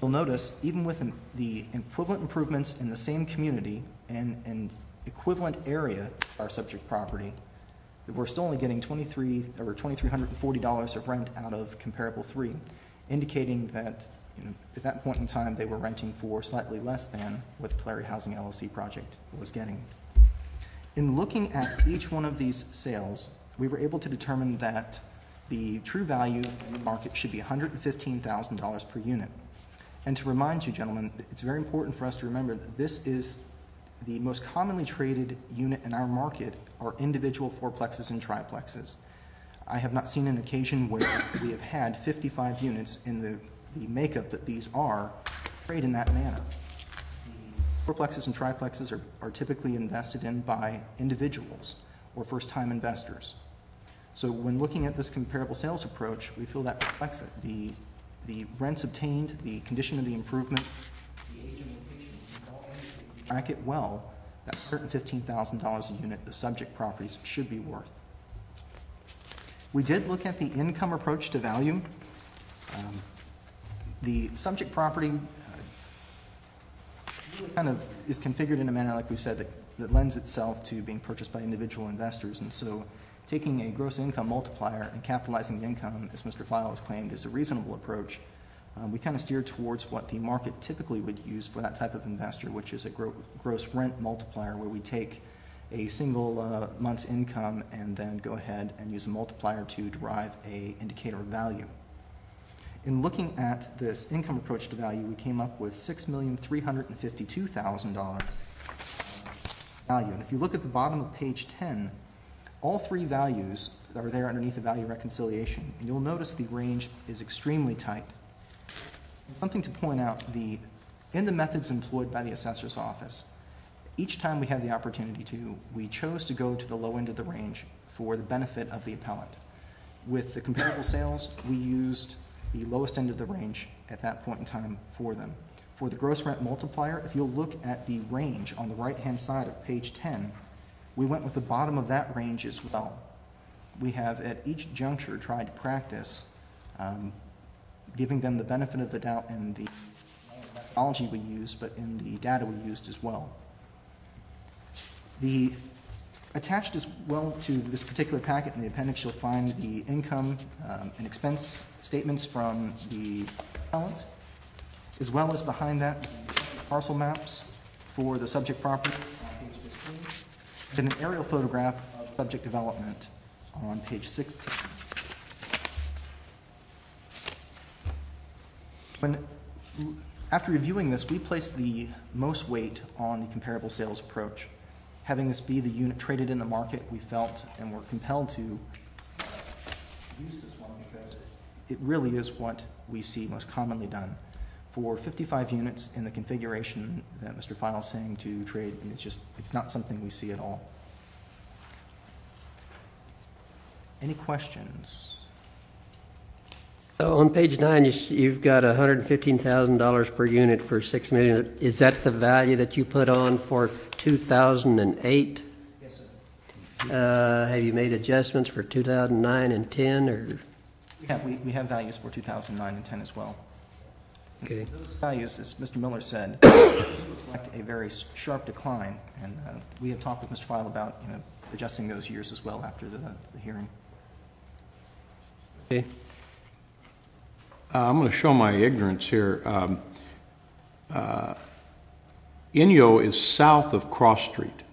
You'll notice, even with the equivalent improvements in the same community and an equivalent area of our subject property, we're still only getting $2,340 of rent out of comparable 3, indicating that At that point in time, they were renting for slightly less than what the Tulare Housing LLC project was getting. In looking at each one of these sales, we were able to determine that the true value in the market should be $115,000 per unit. And to remind you, gentlemen, it's very important for us to remember that this is the most commonly traded unit in our market are individual fourplexes and triplexes. I have not seen an occasion where we have had 55 units in the makeup that these are trade in that manner. The fourplexes and triplexes are typically invested in by individuals or first-time investors. So when looking at this comparable sales approach, we feel that reflects it. The rents obtained, the condition of the improvement, the age and location, track it well, that $115,000 a unit the subject properties should be worth. We did look at the income approach to value. The subject property really kind of is configured in a manner, like we said, that lends itself to being purchased by individual investors. And so taking a gross income multiplier and capitalizing the income, as Mr. File has claimed, is a reasonable approach. We kind of steered towards what the market typically would use for that type of investor, which is a gross rent multiplier, where we take a single month's income and then go ahead and use a multiplier to derive an indicator of value. In looking at this income approach to value, we came up with $6,352,000 value. And if you look at the bottom of page 10, all three values are there underneath the value reconciliation. And you'll notice the range is extremely tight. And something to point out, in the methods employed by the assessor's office, each time we had the opportunity to, we chose to go to the low end of the range for the benefit of the appellant. With the comparable sales, we used the lowest end of the range at that point in time for them. For the gross rent multiplier, if you'll look at the range on the right-hand side of page 10, we went with the bottom of that range as well. We have at each juncture tried to practice giving them the benefit of the doubt in the methodology we used, but in the data we used as well. Attached as well to this particular packet in the appendix, you'll find the income and expense statements from the appellant, as well as behind that, parcel maps for the subject property on page 15, and an aerial photograph of subject development on page 16. After reviewing this, we placed the most weight on the comparable sales approach. Having this be the unit traded in the market, we felt and were compelled to use this one because it really is what we see most commonly done. For 55 units in the configuration that Mr. File is saying to trade, it's not something we see at all. Any questions? So on page 9, you've got $115,000 per unit for $6 million. Is that the value that you put on for 2008? Yes, sir. Have you made adjustments for 2009 and 10, or? We have values for 2009 and 10 as well. Okay. Those values, as Mr. Miller said, reflect a very sharp decline, and we have talked with Mr. File about adjusting those years as well after the hearing. Okay. I'm going to show my ignorance here. Inyo is south of Cross Street.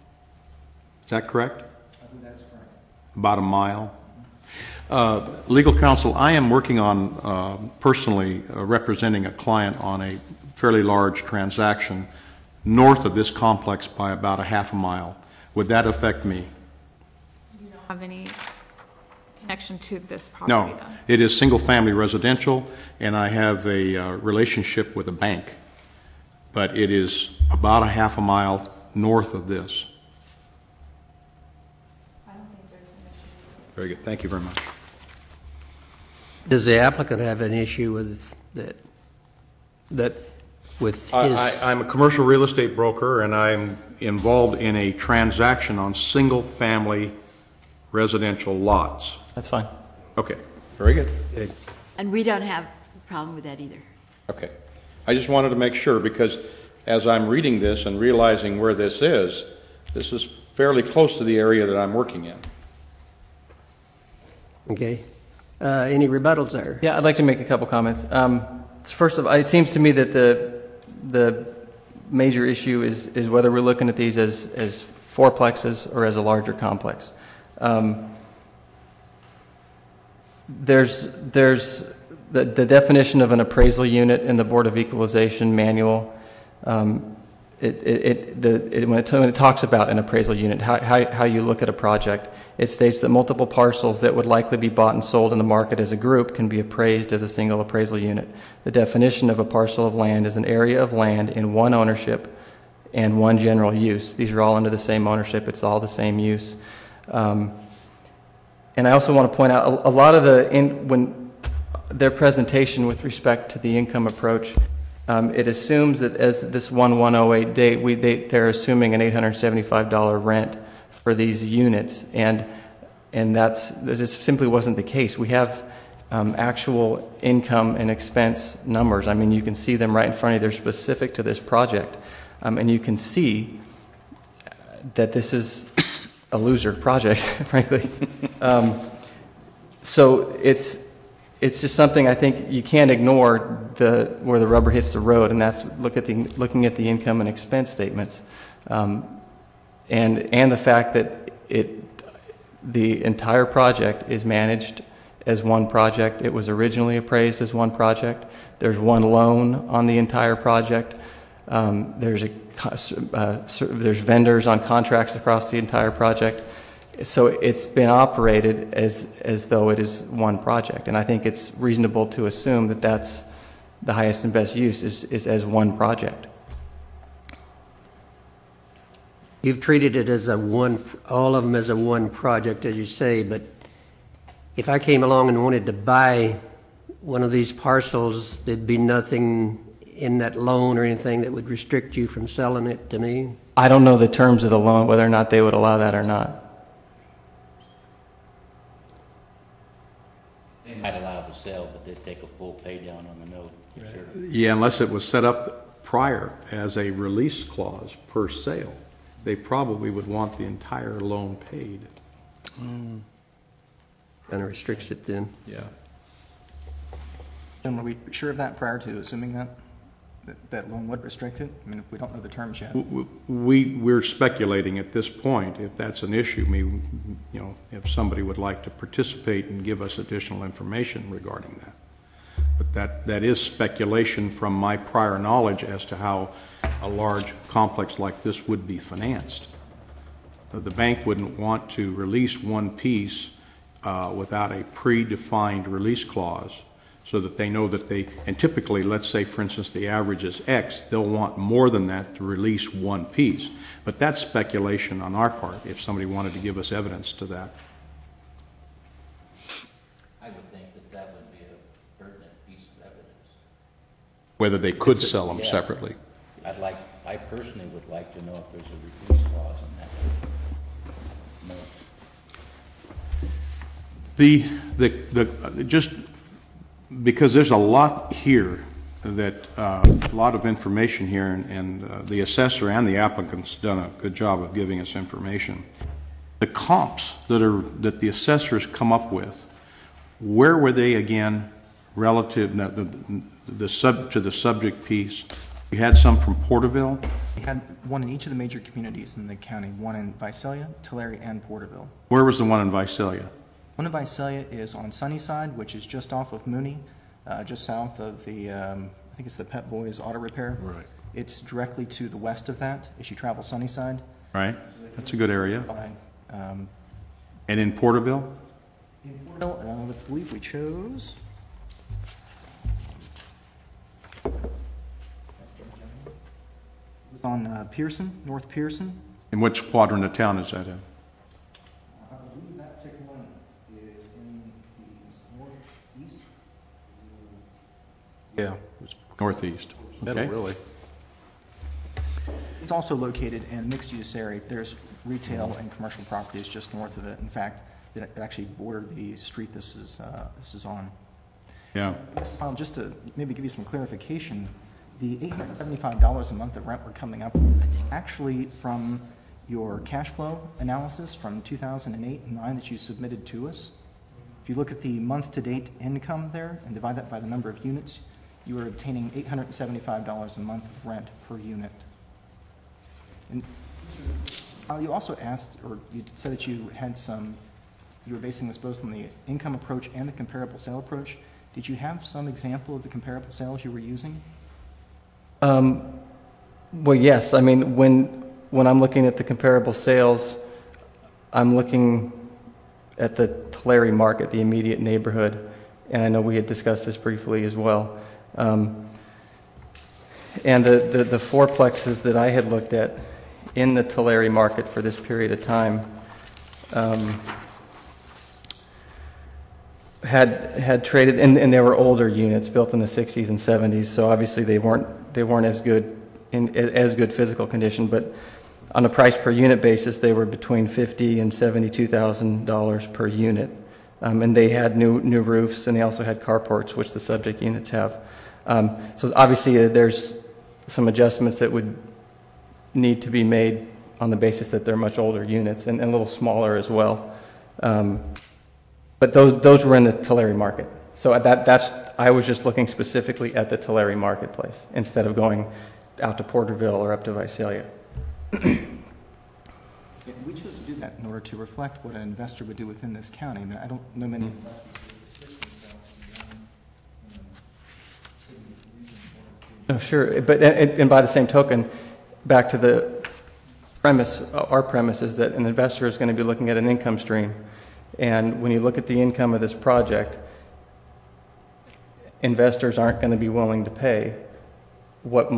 Is that correct? I believe that's correct. About a mile. Legal counsel, I am working on personally representing a client on a fairly large transaction north of this complex by about a half a mile. Would that affect me? You don't have any connection to this property? No, though. it is single-family residential, and I have a relationship with a bank, but it is about a half a mile north of this. I don't think there's an issue. Very good. Thank you very much. Does the applicant have an issue with that with his? I'm a commercial real estate broker, and I'm involved in a transaction on single-family residential lots. That's fine. Okay, very good. Good. And we don't have a problem with that either. Okay. I just wanted to make sure, because as I'm reading this and realizing where this is fairly close to the area that I'm working in. Okay. Any rebuttals there? Yeah, I'd like to make a couple comments. First of all, it seems to me that the major issue is whether we're looking at these as fourplexes or as a larger complex. There's the definition of an appraisal unit in the Board of Equalization manual. When it talks about an appraisal unit, how you look at a project, it states that multiple parcels that would likely be bought and sold in the market as a group can be appraised as a single appraisal unit. The definition of a parcel of land is an area of land in one ownership and one general use. These are all under the same ownership. It's all the same use. And I also want to point out a lot of when their presentation with respect to the income approach, it assumes that as this 1108 date, they're assuming an $875 rent for these units, and this simply wasn't the case. We have actual income and expense numbers. I mean, you can see them right in front of you. They're specific to this project, and you can see that this is a loser project, frankly. So it's just something I think you can't ignore where the rubber hits the road, and that's looking at the income and expense statements, and the fact that the entire project is managed as one project. It was originally appraised as one project. There's one loan on the entire project. There's vendors on contracts across the entire project. So it's been operated as though it is one project, and I think it's reasonable to assume that that's the highest and best use is as one project. You've treated it as all of them as a one project, as you say, but if I came along and wanted to buy one of these parcels, there'd be nothing in that loan or anything that would restrict you from selling it to me? I don't know the terms of the loan, whether or not they would allow that or not. They might allow the sale, but they'd take a full pay down on the note. Sure. Yeah, unless it was set up prior as a release clause per sale. They probably would want the entire loan paid. Kind of restricts it then. Yeah. And were we sure of that prior to assuming that loan would restrict it? I mean, if we don't know the terms yet. We're speculating at this point if that's an issue. If somebody would like to participate and give us additional information regarding that. But that is speculation from my prior knowledge as to how a large complex like this would be financed. The bank wouldn't want to release one piece without a predefined release clause, so that they know that and typically, let's say, for instance, the average is X, they'll want more than that to release one piece. But that's speculation on our part, if somebody wanted to give us evidence to that. I would think that would be a pertinent piece of evidence. Whether they could sell them separately. I personally would like to know if there's a release clause in that. No. Just because there's a lot here, a lot of information here, and the assessor and the applicant's done a good job of giving us information. The comps that the assessors come up with, where were they again relative to the subject piece? We had some from Porterville. We had one in each of the major communities in the county, one in Visalia, Tulare, and Porterville. Where was the one in Visalia? One in Visalia is on Sunnyside, which is just off of Mooney, just south of the, I think it's the Pep Boys Auto Repair. Right. It's directly to the west of that as you travel Sunnyside. Right. That's a good area. And in Porterville? In Porterville, I believe we chose... It was on Pearson, North Pearson. In which quadrant of town is that in? I believe that particular one is in the northeast. Yeah, it's northeast. Okay. Really. It's also located in a mixed-use area. There's retail and commercial properties just north of it. In fact, it actually bordered the street this is on. Yeah. Just to maybe give you some clarification, the $875 a month that rent we're coming up with, actually from your cash flow analysis from 2008 and 9 that you submitted to us, if you look at the month-to-date income there and divide that by the number of units, you are obtaining $875 a month of rent per unit. And you also asked, or you said that you were basing this both on the income approach and the comparable sale approach. Did you have some example of the comparable sales you were using? Well, yes. I mean, when I'm looking at the comparable sales, I'm looking at the Tulare market, the immediate neighborhood, and I know we had discussed this briefly as well. And the fourplexes that I had looked at in the Tulare market for this period of time had traded, and they were older units built in the 60s and 70s, so obviously they weren't as good in as good physical condition, but on a price per unit basis, they were between $50,000 and $72,000 per unit. And they had new roofs, and they also had carports, which the subject units have. So obviously there's some adjustments that would need to be made on the basis that they're much older units and a little smaller as well. But those were in the Tulare market. So I was just looking specifically at the Tulare marketplace instead of going out to Porterville or up to Visalia. We chose to do that in order to reflect what an investor would do within this county. I mean, I don't know many investors who restrict themselves beyond, Oh, sure, but and by the same token, back to the premise, our premise is that an investor is going to be looking at an income stream, and when you look at the income of this project, investors aren't going to be willing to pay what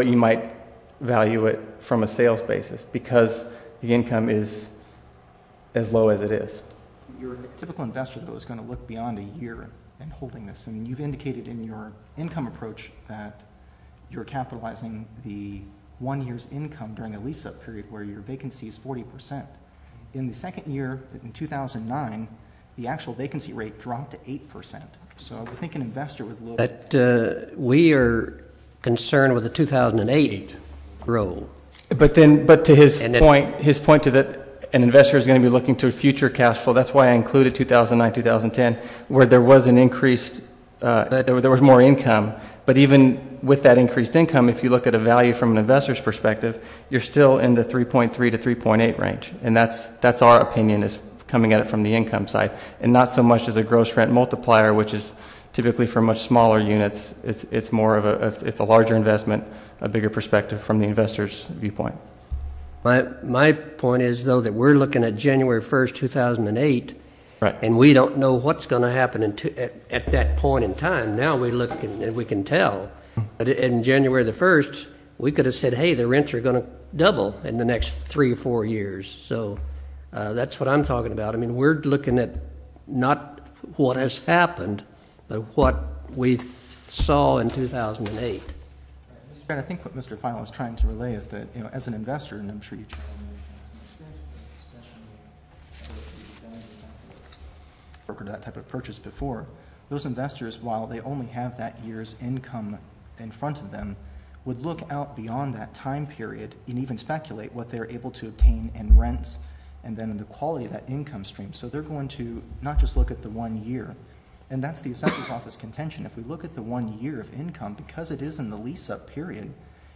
you might value it from a sales basis because the income is as low as it is. Your typical investor, though, is going to look beyond a year in holding this. And you've indicated in your income approach that you're capitalizing the 1 year's income during a lease-up period where your vacancy is 40%. In the second year, in 2009, the actual vacancy rate dropped to 8%. So I would think an investor would look... But we are concerned with the 2008 roll. But to his point to that an investor is going to be looking to future cash flow. That's why I included 2009, 2010, where there was an increased, there was more income. But even with that increased income, if you look at a value from an investor's perspective, you're still in the 3.3 to 3.8 range. And that's our opinion, is coming at it from the income side, and not so much as a gross rent multiplier, which is typically for much smaller units. It's more of it's a larger investment, a bigger perspective from the investor's viewpoint. My point is, though, that we're looking at January 1st, 2008, right, and we don't know what's going to happen at that point in time. Now we look and we can tell. But in January the 1st, we could have said, hey, the rents are going to double in the next 3 or 4 years. So that's what I'm talking about. I mean, we're looking at not what has happened, but what we saw in 2008. Mr. Brad, I think what Mr. File is trying to relay is that, as an investor, and I'm sure you have some experience with this, especially if you've done that type of purchase before, those investors, while they only have that year's income in front of them, would look out beyond that time period and even speculate what they're able to obtain in rents and then the quality of that income stream. So they're going to not just look at the 1 year. And that's the assessor's office contention. If we look at the 1 year of income, because it is in the lease-up period,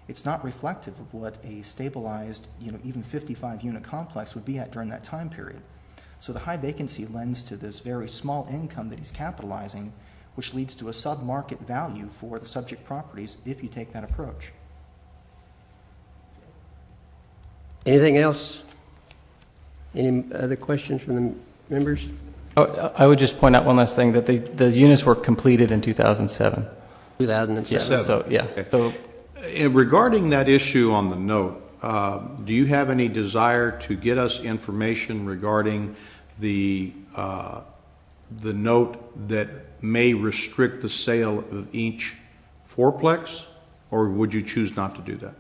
it's not reflective of what a stabilized, even 55-unit complex would be at during that time period. So the high vacancy lends to this very small income that he's capitalizing, which leads to a sub-market value for the subject properties if you take that approach. Anything else? Any other questions from the members? Oh, I would just point out one last thing, that the units were completed in 2007. 2007. Yeah, so, yeah. Okay. So, regarding that issue on the note, do you have any desire to get us information regarding the note that may restrict the sale of each fourplex, or would you choose not to do that?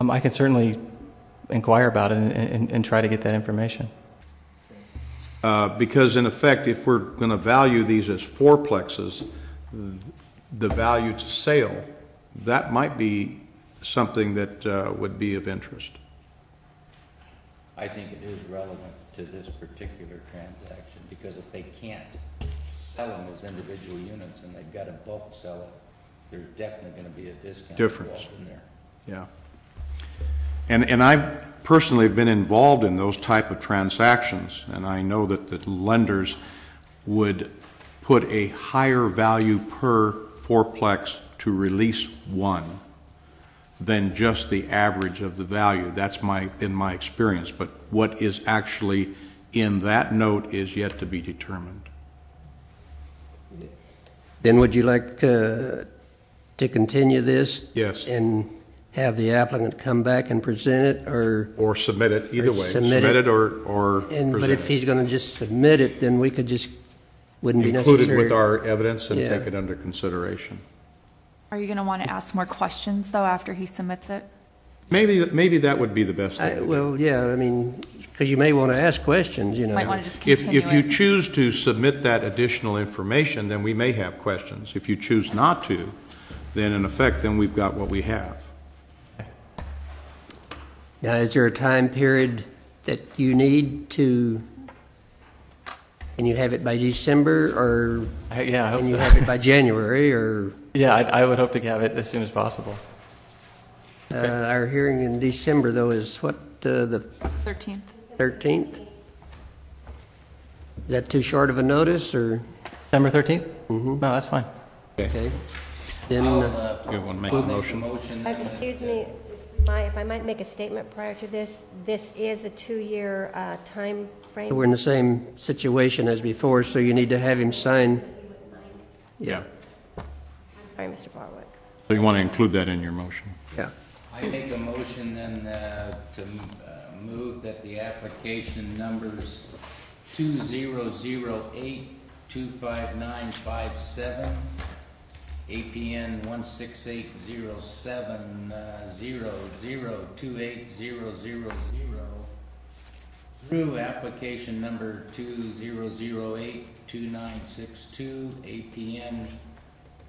I can certainly inquire about it and try to get that information. Because in effect, if we're going to value these as fourplexes, the value to sale, that might be something that would be of interest. I think it is relevant to this particular transaction, because if they can't sell them as individual units and they've got to bulk sell it, there's definitely going to be a discount Difference. involved in there. Yeah. And I've personally been involved in those type of transactions, and I know that the lenders would put a higher value per fourplex to release one than just the average of the value. That's been my experience, but what is actually in that note is yet to be determined. Then would you like to continue this? Yes. And have the applicant come back and present it, Or submit it, either way. Submit it. or But present if it. he's going to just submit it, then we could just, wouldn't be Include necessary. it with our evidence and Yeah. take it under consideration. Are you going to want to ask more questions, though, after he submits it? Maybe that would be the best thing to do. Well, yeah, I mean, because you may want to ask questions, you know. Might want to just continue If you it. choose to submit that additional information, then we may have questions. If you choose not to, then in effect, then we've got what we have. Now, is there a time period that you need to, can you have it by December, or Yeah, I hope can you so. have it by January, or Yeah, I would hope to have it as soon as possible. our hearing in December, though, is what, the 13th. 13th? Is that too short of a notice, or, December 13th? No, that's fine. okay? Then, You want to make I'll a make a motion? motion. Excuse me, if I might make a statement prior to this, this is a 2-year time frame. we're in the same situation as before, so you need to have him sign. Yeah, Sorry, Mr. Barwick. So you want to include that in your motion? yeah. I make a motion then to move that the application numbers 2008-25957, APN 1680700280000 through application number 2008-2962, APN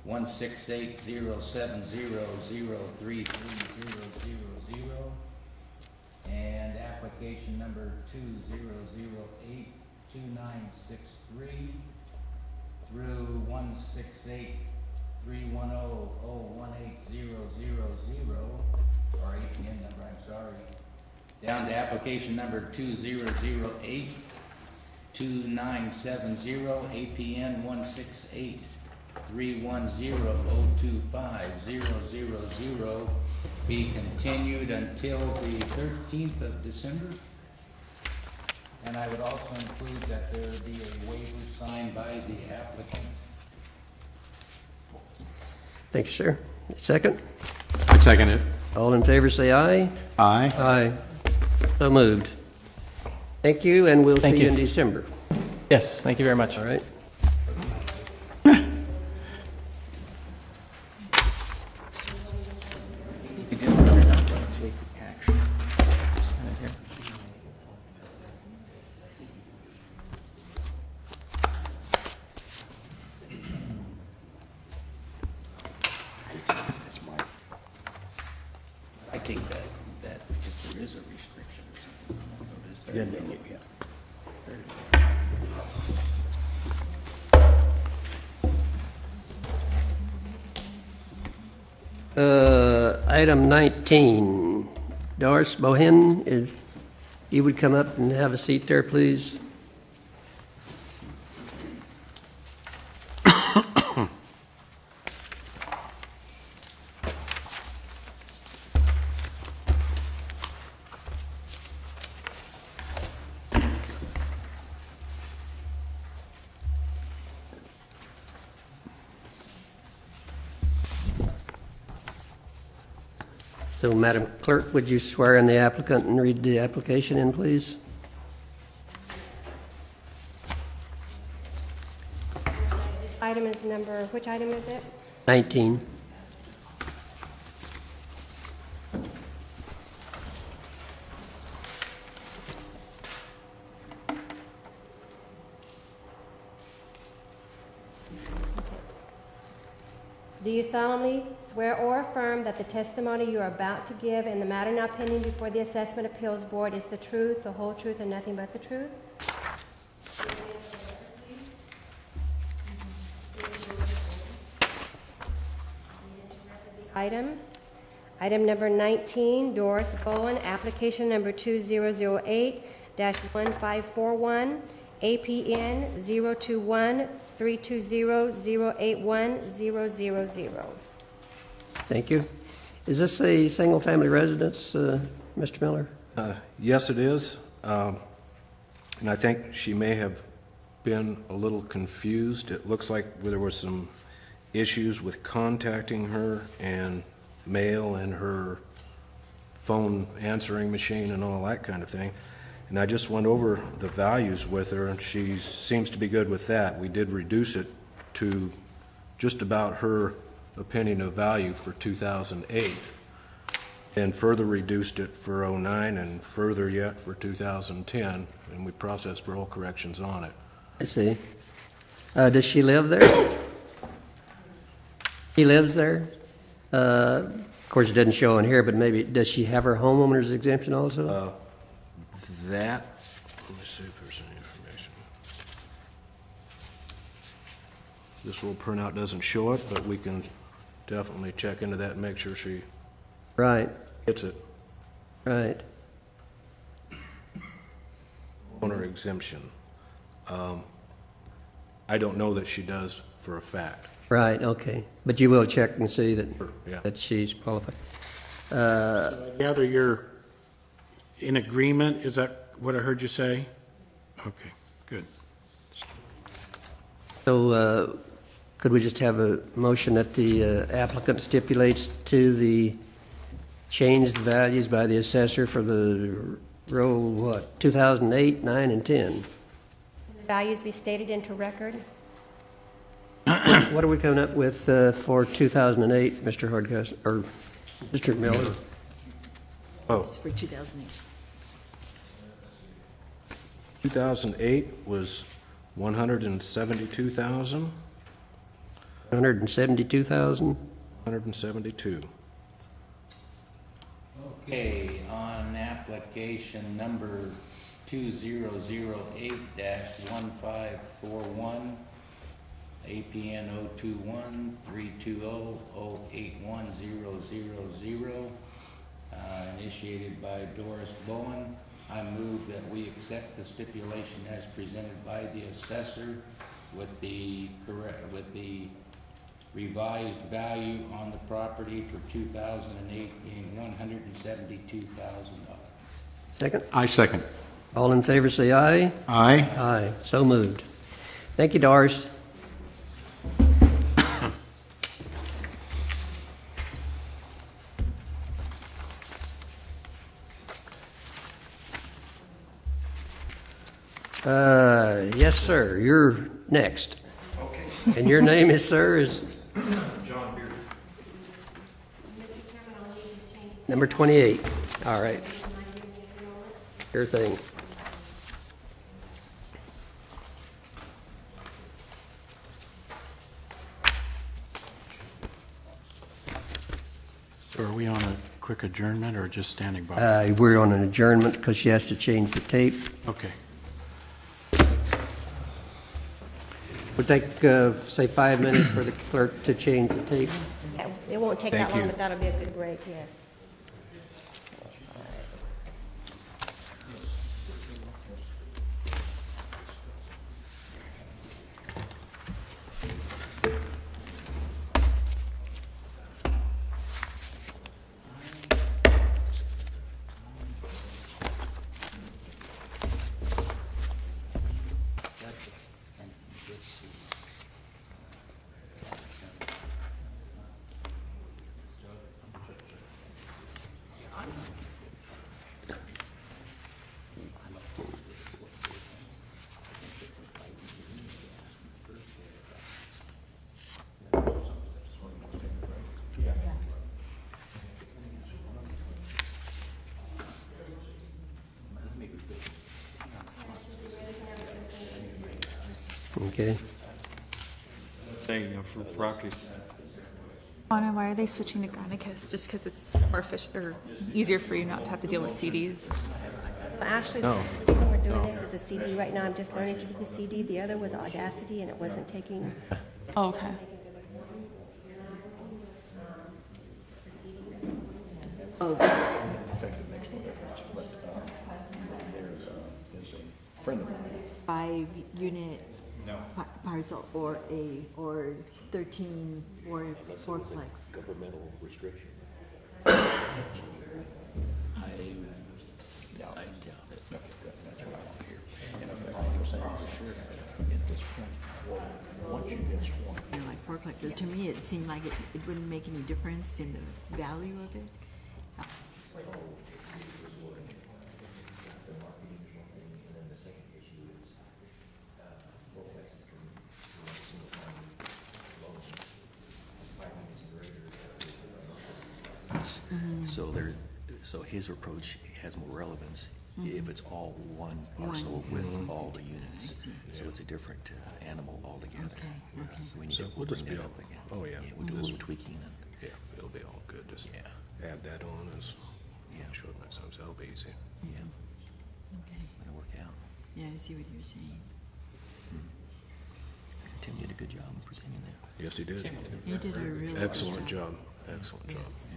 16807003300, and application number 2008-2963 through 168-310-01800, or APN number, I'm sorry, down to application number 2008-2970, APN 168-310-025-000, be continued until the 13th of December. And I would also include that there be a waiver signed by the applicant. Thank you, sir. Second? I second it. All in favor, say aye. Aye. Aye. So moved. Thank you, and we'll Thank see you you. in December. Yes, thank you very much. All right. I think that if there is a restriction or something on the notice, Item 19, Doris Bohin, you would come up and have a seat there, please? So, Madam Clerk, would you swear in the applicant and read the application in, please? Item is number, which item is it? 19. Do you solemnly swear or affirm that the testimony you are about to give in the matter now pending before the Assessment Appeals Board is the truth, the whole truth, and nothing but the truth? item. Item number 19, Doris Bowen, application number 2008-1541, APN 021-320-081-000. Thank you. Is this a single-family residence, Mr. Miller? Yes, it is. And I think she may have been a little confused. It looks like there were some issues with contacting her and mail and her phone answering machine and all that kind of thing. And I just went over the values with her, and she seems to be good with that. We did reduce it to just about her opinion of value for 2008, and further reduced it for 09 and further yet for 2010, and we processed roll corrections on it. I see. Does she live there? He lives there? Of course, it doesn't show in here, but maybe, does she have her homeowner's exemption also? Let me see if there's any information. This little printout doesn't show it, but we can definitely check into that and make sure she Right, gets it. right. Owner exemption. I don't know that she does for a fact. Right, okay. But you will check and see that, Yeah. that she's qualified. I gather you're in agreement, is that what I heard you say? Okay, good. So could we just have a motion that the applicant stipulates to the changed values by the assessor for the roll, what, 2008, 9, and 10? The values be stated into record. What are we coming up with for 2008, Mr. Hardcastle, or Mr. Miller? Oh, For 2008. 2008 was 172,000. 172,000? 172. Okay, on application number 2008-1541, APN 021-320-081-000, initiated by Doris Bowen. I move that we accept the stipulation as presented by the assessor with the revised value on the property for 2008 being $172,000. Second? I second. All in favor say aye. Aye. Aye. So moved. Thank you, Doris. Yes, sir. You're next. Okay. And your name is, sir, is? John Beard. Number 28. All right. Your thing. So are we on a quick adjournment or just standing by? We're on an adjournment because she has to change the tape. Okay. We'll take, say, 5 minutes for the clerk to change the tape. Yeah, it won't take Thank that long, you. but that'll be a good break, yes. Okay. Anna, why are they switching to Granicus? Just because it's more efficient or easier for you not to have to deal with CDs? Well, actually, No. the reason we're doing this is a CD right now. I'm just learning to do the CD. The other was Audacity, and it wasn't taking. Oh, okay. Oh, In fact, it makes no difference, but there is a friend of mine. 5-unit parcel or 13 fourplex. Governmental restriction. I doubt it. No, that's what I want to hear. And in fact, I'm saying for sure, at this point, once you get sworn, You know, like fourplex. So to me, it seemed like it wouldn't make any difference in the value of it. So his approach has more relevance if it's all one parcel with all the units. So it's a different animal altogether. Okay. So we need So to we'll bring just that be up again. all, oh, yeah. We'll do a little tweaking. Yeah, it'll be all good. Just add that on as, sure it makes sense. That'll be easy. Yeah, Okay. it'll work out. Yeah, I see what you're saying. Tim did a good job in presenting that. Yes, he did. He did a really good Excellent job. Excellent job. Yes.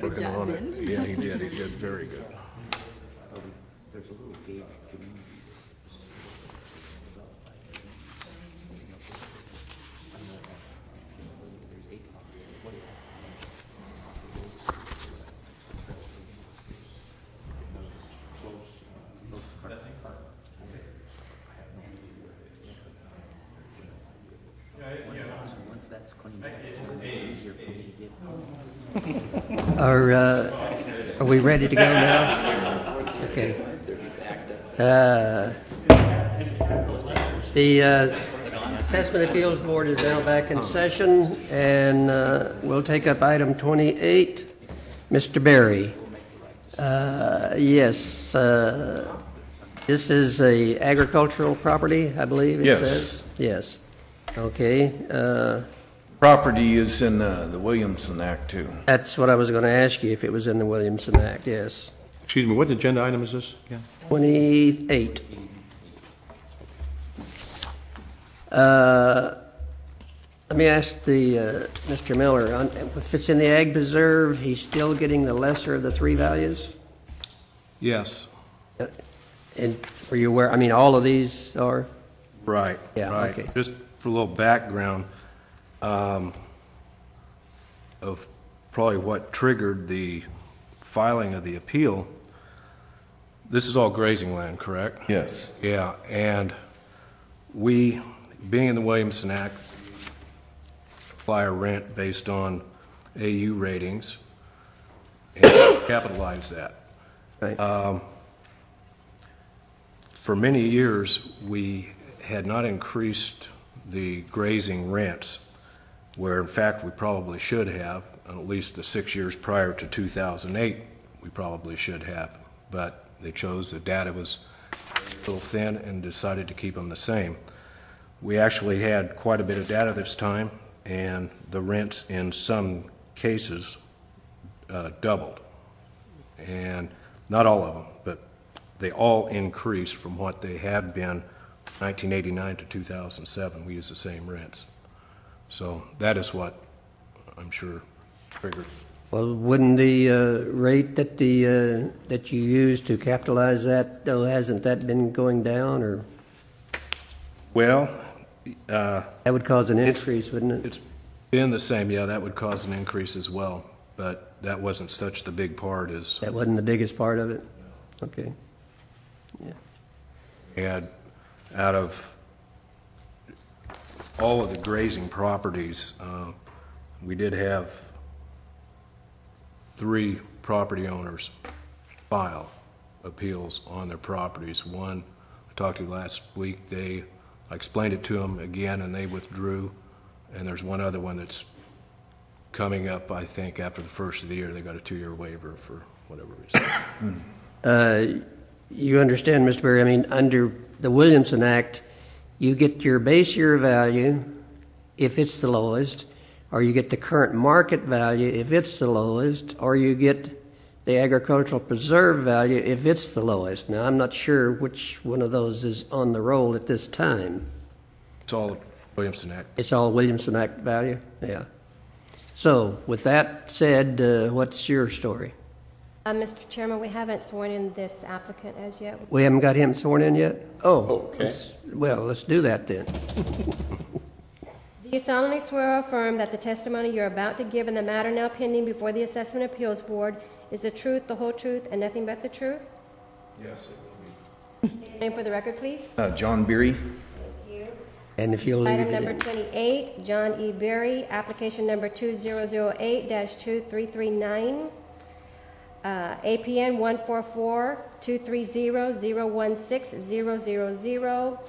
Working on it. Yeah, he did. He did very good. There's a little gate community. Once that's cleaned up, it's easier for me to get. Are we ready to go now? Okay. The Assessment Appeals Board is now back in session, and we'll take up item 28. Mr. Berry. Yes. This is a agricultural property, I believe it Yes. says? Yes. Okay. Property is in the Williamson Act, too. That's what I was going to ask you, if it was in the Williamson Act, yes. Excuse me, what agenda item is this again? 28. Let me ask Mr. Miller, if it's in the Ag Preserve, he's still getting the lesser of the three values? Yes. And were you aware, I mean, all of these are? Right. Yeah, right. okay. Just for a little background of probably what triggered the filing of the appeal, this is all grazing land, correct? Yes. Yeah, and we, being in the Williamson Act, apply our rent based on AU ratings and capitalize that. Right. For many years, we had not increased the grazing rents, where in fact we probably should have, at least the 6 years prior to 2008, we probably should have. But they chose, the data was a little thin and decided to keep them the same. We actually had quite a bit of data this time, and the rents in some cases doubled. And not all of them, but they all increased from what they had been 1989 to 2007. We used the same rents. So that is what I'm sure triggered. Well, wouldn't the rate that that you used to capitalize that, though, hasn't that been going down, or? Well, that would cause an increase, wouldn't it? It's been the same, yeah, that would cause an increase as well, but that wasn't such the big part as... That wasn't the biggest part of it? Okay. Yeah. We had, out of all of the grazing properties, we did have 3 property owners file appeals on their properties. One, I talked to last week, I explained it to them again and they withdrew. And there's one other one that's coming up, I think, after the first of the year. They got a 2-year waiver for whatever reason. You understand, Mr. Berry, I mean, under the Williamson Act, you get your base year value if it's the lowest, or you get the current market value if it's the lowest, or you get the agricultural preserve value if it's the lowest. Now, I'm not sure which one of those is on the roll at this time. It's all Williamson Act. It's all Williamson Act value? Yeah. So, with that said, what's your story? Mr. Chairman, we haven't sworn in this applicant as yet. We haven't got him sworn in yet? Oh, Okay. let's do that then. Do you solemnly swear or affirm that the testimony you're about to give in the matter now pending before the Assessment Appeals Board is the truth, the whole truth, and nothing but the truth? Yes, it will State your name for the record, please. be. John Beery. Thank you. And if you'll leave Item it number in. 28, John E. Berry, application number 2008-2339, APN 144-230-016-000,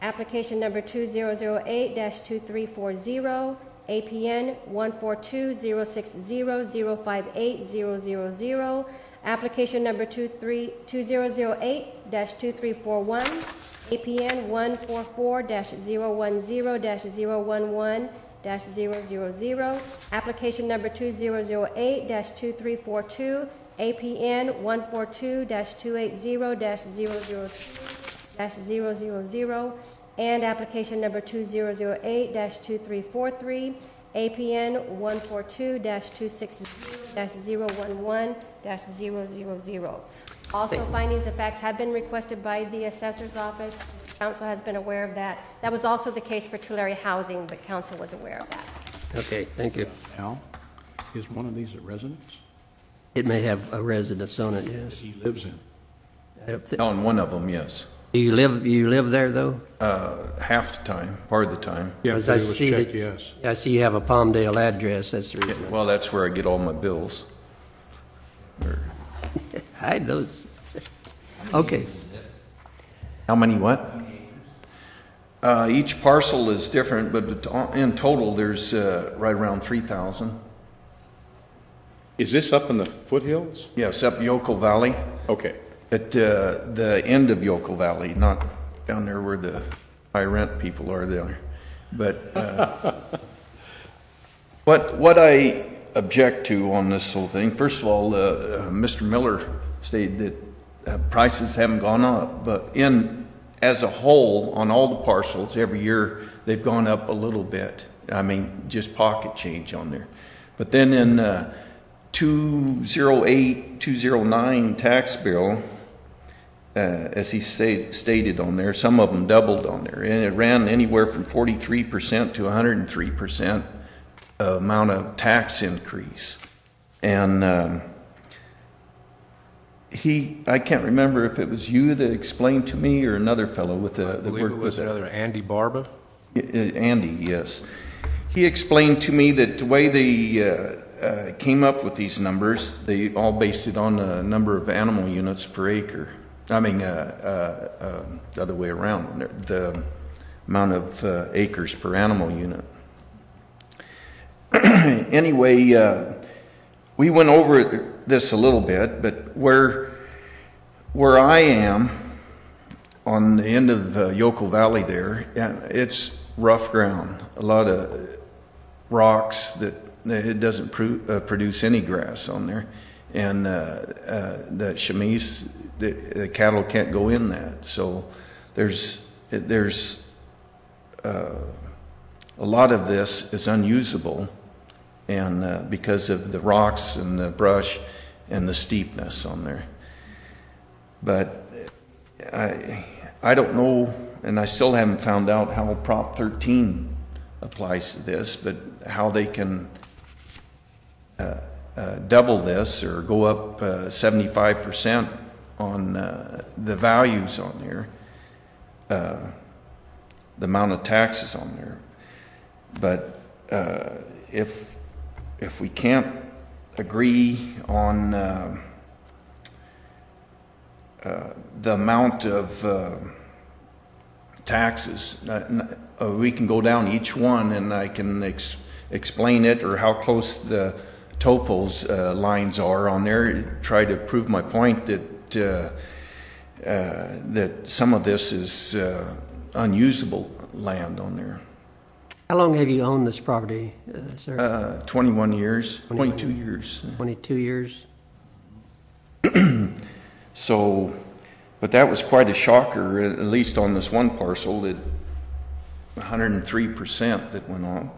application number 2008-2340, APN 142-060-058-000, application number 2008-2341, APN 144-010-011-000, application number 2008-2342, APN 142-280-002-000, and application number 2008-2343, APN 142-260-011-000. Also, findings of facts have been requested by the assessor's office. Council has been aware of that. That was also the case for Tulare Housing, but council was aware of that. Okay, thank you. Al, is one of these a residence It may have a residence on it, yes. he lives in? On one of them, yes. Do you live there, though? Half the time, part of the time. Yeah, Because it I was see checked, that- yes. I see you have a Palmdale address, that's the reason. Well, that's where I get all my bills. Hide those. Okay, How many what? Each parcel is different, but in total, there's right around 3,000. Is this up in the foothills? Yes, up Yokel Valley, Okay. at the end of Yokel Valley, not down there where the high rent people are there. But what I object to on this whole thing, first of all, Mr. Miller stated that prices haven't gone up, but as a whole, on all the parcels, every year, they've gone up a little bit. I mean, just pocket change on there. But then in 208, 209 tax bill, as he stated on there, some of them doubled on there. And it ran anywhere from 43% to 103% amount of tax increase. And I can't remember if it was you that explained to me or another fellow with the I believe it was another Andy Barba. Andy, yes. He explained to me that the way they came up with these numbers, they all based it on the number of animal units per acre. I mean, the other way around, the amount of acres per animal unit. Anyway, we went over this a little bit, but where I am on the end of Yokel Valley there, it's rough ground, a lot of rocks that it doesn't produce any grass on there, and the chamise, the cattle can't go in that. So there's a lot of this is unusable, and because of the rocks and the brush and the steepness on there. But I don't know, and I still haven't found out how Prop 13 applies to this, but how they can double this or go up 75% on the values on there, the amount of taxes on there. But if we can't agree on the amount of taxes, we can go down each one and I can explain it, or how close the topos lines are on there, try to prove my point that that some of this is unusable land on there. How long have you owned this property, sir? 21 years, 22 years. 22 years. So, but that was quite a shocker, at least on this one parcel, that 103% that went on.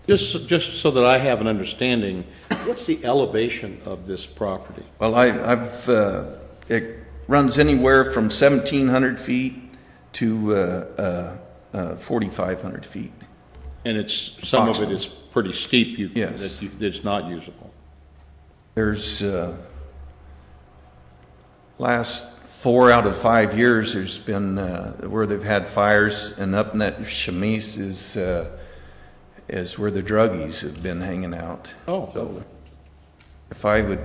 Just so that I have an understanding, what's the elevation of this property? Well, it runs anywhere from 1,700 feet to 4,500 feet. And some of it is pretty steep. Yes. That's not usable. There's last 4 out of 5 years, there's been where they've had fires, and up in that chemise is where the druggies have been hanging out. Oh. So if I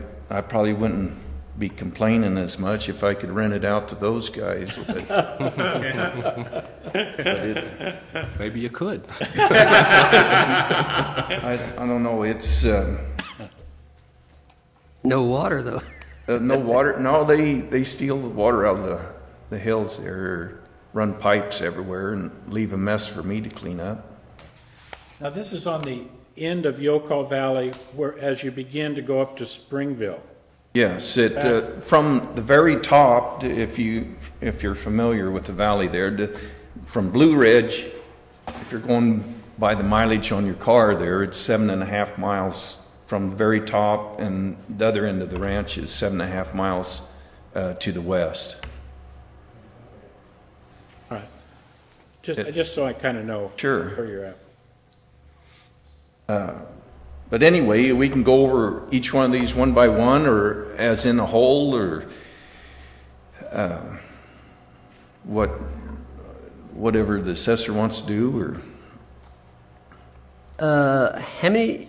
probably wouldn't be complaining as much if I could rent it out to those guys. But Maybe you could. I don't know. It's no water, though. no water. No, they steal the water out of the hills there, run pipes everywhere, and leave a mess for me to clean up. Now, this is on the end of Yocol Valley, where as you begin to go up to Springville. Yes, from the very top, if you're familiar with the valley there, from Blue Ridge, if you're going by the mileage on your car there, it's 7.5 miles from the very top, and the other end of the ranch is 7.5 miles to the west. All right. Just so I kind of know where you're at. But anyway, we can go over each one of these one by one, or as in a whole, or whatever the assessor wants to do, or. How many?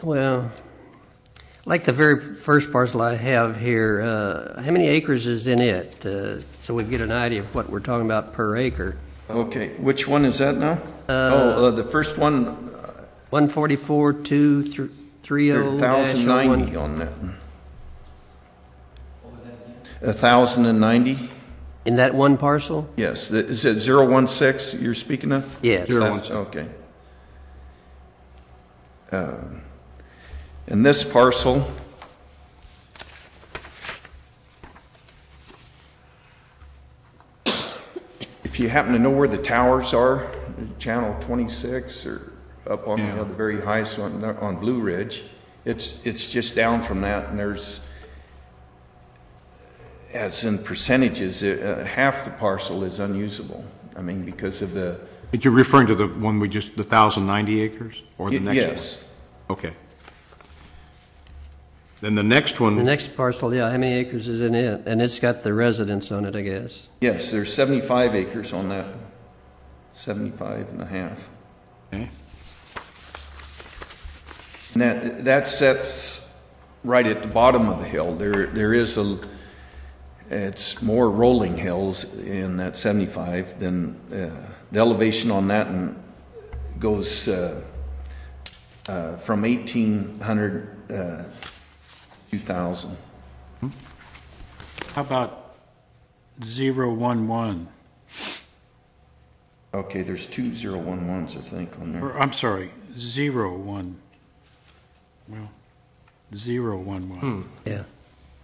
Well, like the very first parcel I have here, how many acres is in it? So we get an idea of what we're talking about per acre. Okay, which one is that now? The first one. 144,230-1,090 1,090 on that. 1,090. In that one parcel? Yes. Is it 016 you're speaking of? Yes. 016. Okay. In this parcel, if you happen to know where the towers are, channel 26 or up on the very highest one on Blue Ridge, it's just down from that, and there's, as in percentages, half the parcel is unusable. I mean, because of the. But you're referring to the one the 1,090 acres, or the next one? Yes. Okay. Then the next one. The next parcel, yeah. How many acres is in it? And it's got the residence on it, I guess. Yes, there's 75 acres on that. 75 and a half. Okay. And that sets right at the bottom of the hill. There is it's more rolling hills in that 75 than the elevation on that, and goes from 1,800 to 2,000. How about 011? Okay, there's 2 011s, I think, on there. Or, I'm sorry, 01. Well, 011. Yeah.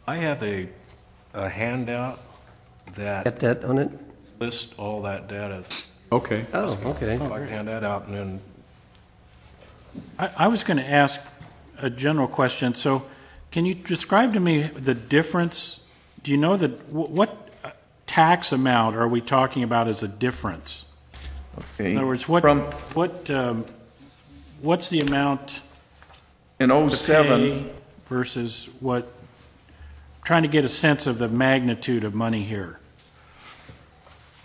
I have a handout that. Got that on it? Lists all that data. Okay. Oh, okay. If I can hand that out, and then. I was going to ask a general question. So, can you describe to me the difference? Do you know what tax amount are we talking about as a difference? Okay. In other words, what's the amount in 07 versus what? Trying to get a sense of the magnitude of money here.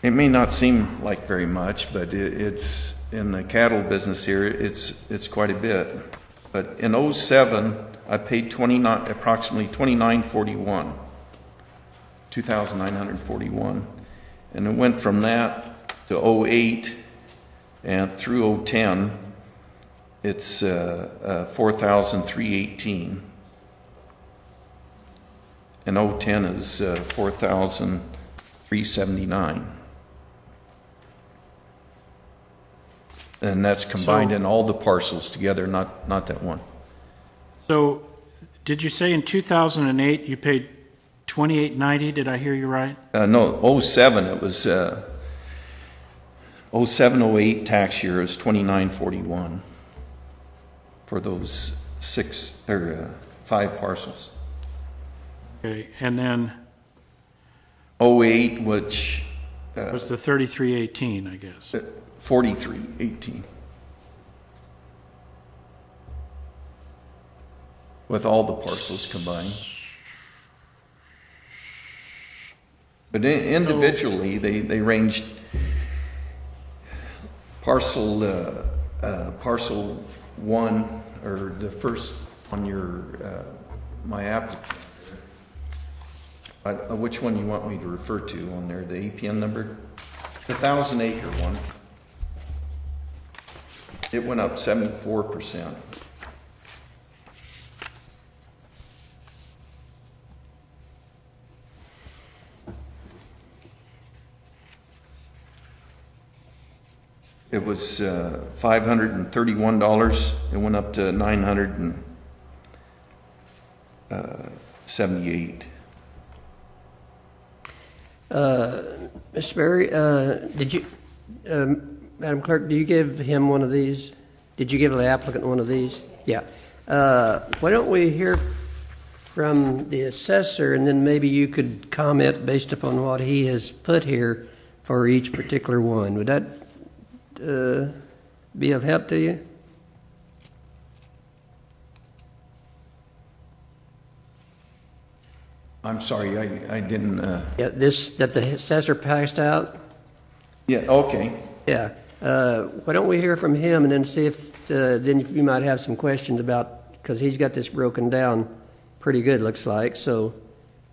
It may not seem like very much, but it's in the cattle business here. It's quite a bit. But in 07, I paid approximately $2,941, $2,941, and it went from that to 08, and through 010, it's $4,318. And 010 is $4,379. And that's combined So- in all the parcels together, not that one. So, did you say in 2008 you paid $28.90? Did I hear you right? No, 07, it was, 07-08 tax year is $29.41 for those 5 parcels. Okay, and then 08, which, was the 3318, I guess. 43.18. With all the parcels combined. But individually, they ranged parcel 1, or the first on your, my application. Which one you want me to refer to on there, the APN number? The 1,000-acre one. It went up 74%. It was $531. It went up to $978. Mr. Berry, did you, Madam Clerk, do you give him one of these? Did you give the applicant one of these? Yeah. Why don't we hear from the assessor, and then maybe you could comment based upon what he has put here for each particular one. Would that be of help to you? I'm sorry, I didn't... Yeah, this, that the assessor passed out? Yeah, okay. Yeah. Why don't we hear from him and then see if, then you might have some questions about, because he's got this broken down pretty good, looks like. So,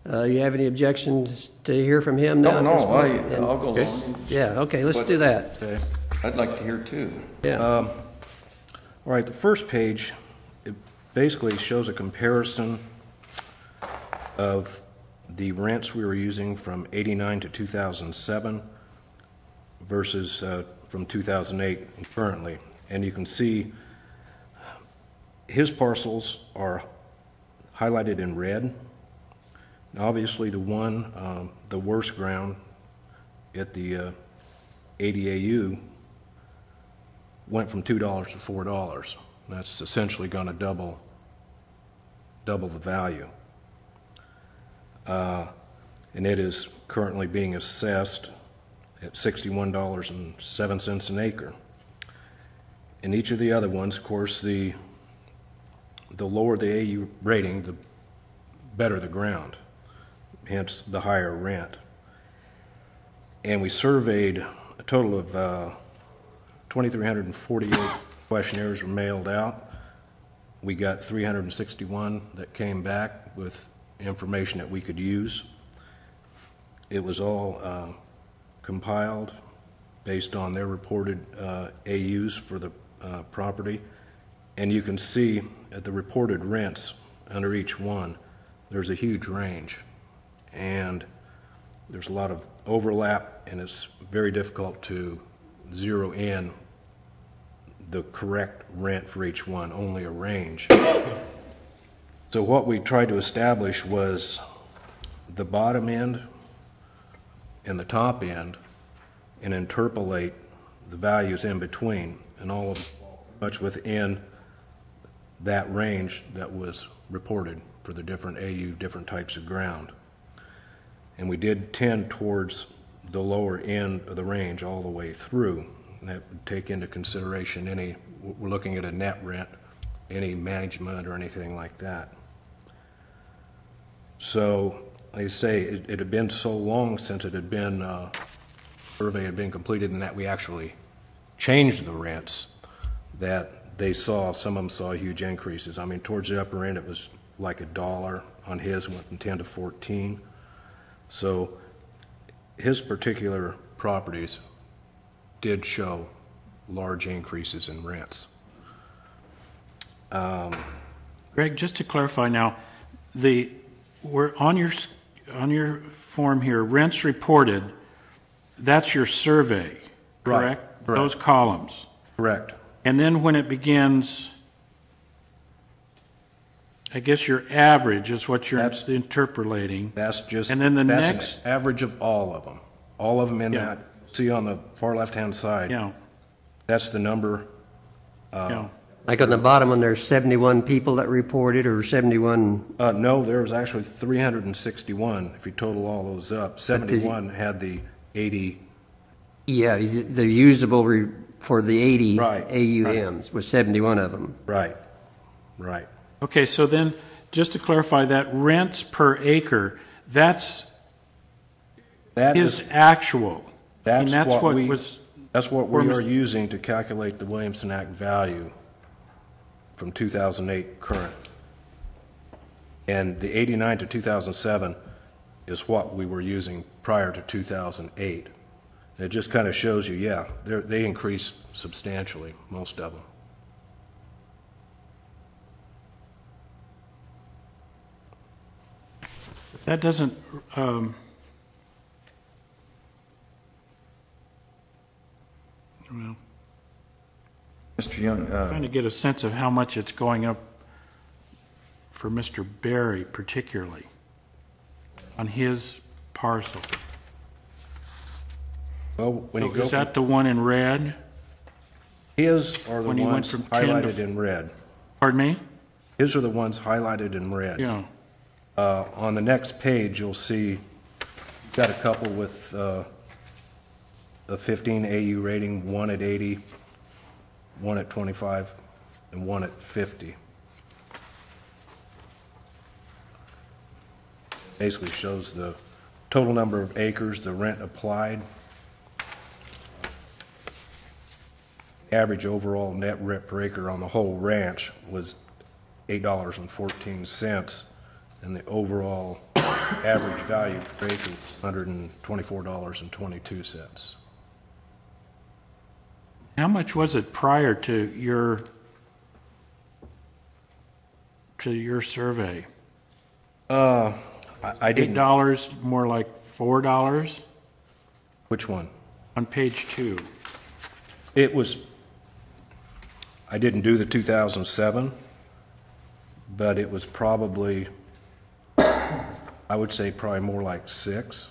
you have any objections to hear from him now? No, at this point? I'll go along. Yeah, okay, let's do that. Okay. I'd like to hear too. Yeah. All right, the first page, it basically shows a comparison of the rents we were using from 89 to 2007 versus from 2008 and currently. And you can see his parcels are highlighted in red. Now, obviously, the one, the worst ground at the ADAU went from $2 to $4. That's essentially going to double the value. And it is currently being assessed at $61.07 an acre. In each of the other ones, of course, the lower the AU rating, the better the ground, hence the higher rent. And we surveyed a total of 2,348 questionnaires were mailed out. We got 361 that came back with information that we could use. It was all compiled based on their reported AUs for the property. And you can see at the reported rents under each one, there's a huge range. And there's a lot of overlap, and it's very difficult to zero in the correct rent for each one, only a range. So what we tried to establish was the bottom end and the top end, and interpolate the values in between, and all of much within that range that was reported for the different AU, different types of ground. And we did tend towards the lower end of the range all the way through. And that would take into consideration any, we're looking at a net rent, any management or anything like that. So, like I say, it had been so long since it had been, survey had been completed, and that we actually changed the rents, that they saw, some of them saw huge increases. I mean, towards the upper end, it was like $1 on his, went from 10 to 14. So his particular properties did show large increases in rents. Greg, just to clarify now, we're on your form here, rents reported, that's your survey, correct? Right. Those columns. Correct. And then when it begins, I guess your average is what you're interpolating. That's just, and then the that's next an average of all of them. All of them in that, see on the far left-hand side. Yeah. That's the number. Yeah. Like on the bottom when there's 71 people that reported, or 71? No, there was actually 361, if you total all those up. 71 had the 80. Yeah, the usable for the 80 Right, AUMs was 71 of them. Right, right. Okay, so then, just to clarify, that rents per acre, that's actual. That's what we we're are using to calculate the Williamson Act value from 2008 current. And the 89 to 2007 is what we were using prior to 2008. And it just kind of shows you, yeah, they increased substantially, most of them. That doesn't, well, Mr. Young, trying to get a sense of how much it's going up for Mr. Berry particularly on his parcel. Well, when So you go is that the one in red? His are the When you went ones from 10 to highlighted in red. Pardon me? His are the ones highlighted in red. Yeah. On the next page, you'll see you've got a couple with a 15 AU rating, one at 80, one at 25, and one at 50. Basically shows the total number of acres, the rent applied, average overall net rent per acre on the whole ranch was $8.14, and the overall average value per acre was $124.22. How much was it prior to your survey? I didn't. $8, more like $4? Which one? On page 2. It was, I didn't do the 2007, but it was probably, I would say probably more like 6.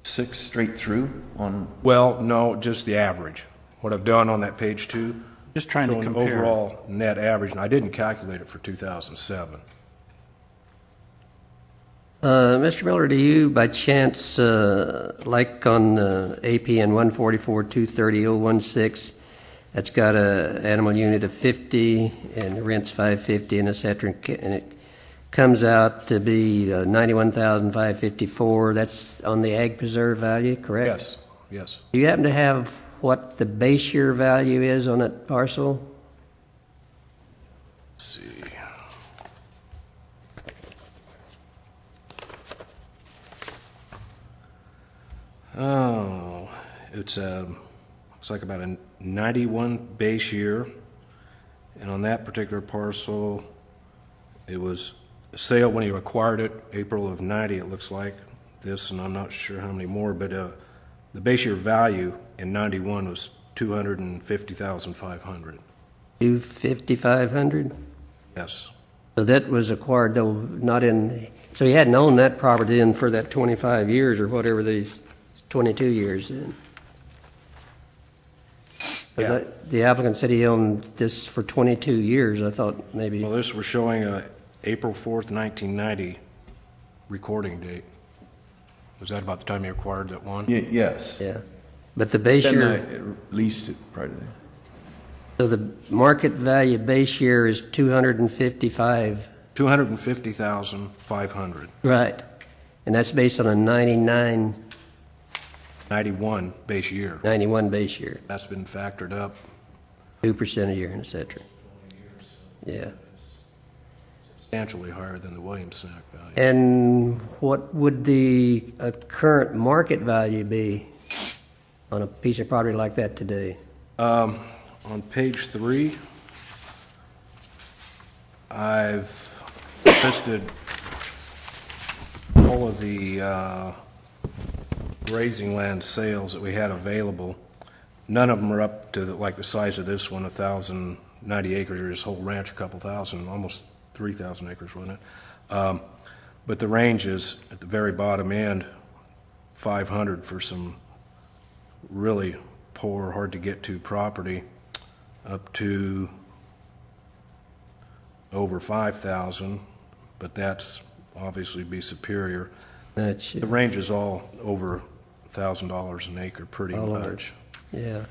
Six straight through on? Well, no, just the average. What I've done on that page 2. Just trying to compare. Overall net average, and I didn't calculate it for 2007. Mr. Miller, do you by chance, like on APN 144-230-016, that's got a animal unit of 50 and the rent's $550 and et cetera, and it comes out to be $91,554. That's on the ag preserve value, correct? Yes, yes. Do you happen to have what the base year value is on that parcel? Let's see. Oh, it's looks like about a 91 base year, and on that particular parcel, it was a sale when he acquired it, April of 90. It looks like this, and I'm not sure how many more, but the base year value in 91 was $250,500. $250,500? Yes. So that was acquired, though, not in, so he hadn't owned that property in for that 25 years or whatever these 22 years then. Yeah. The applicant said he owned this for 22 years. I thought maybe. Well, this was showing a April 4th, 1990 recording date. Was that about the time you acquired that one? Yes. Yeah. But the base Then year. I leased it prior to that. So the market value base year is 255. 250,500. Right. And that's based on a 91 base year. 91 base year. That's been factored up. 2% a year, and et cetera. Yeah. Substantially higher than the Williamson Act value. And what would the current market value be on a piece of property like that today? On page 3, I've listed all of the grazing land sales that we had available, none of them are up to like the size of this one, 1,090 acres, or this whole ranch, a couple thousand, almost 3,000 acres, wasn't it? But the range is at the very bottom end, 500 for some really poor, hard to get to property, up to over 5,000, but that's obviously be superior. The range is all over $1,000 an acre, pretty much. Yeah.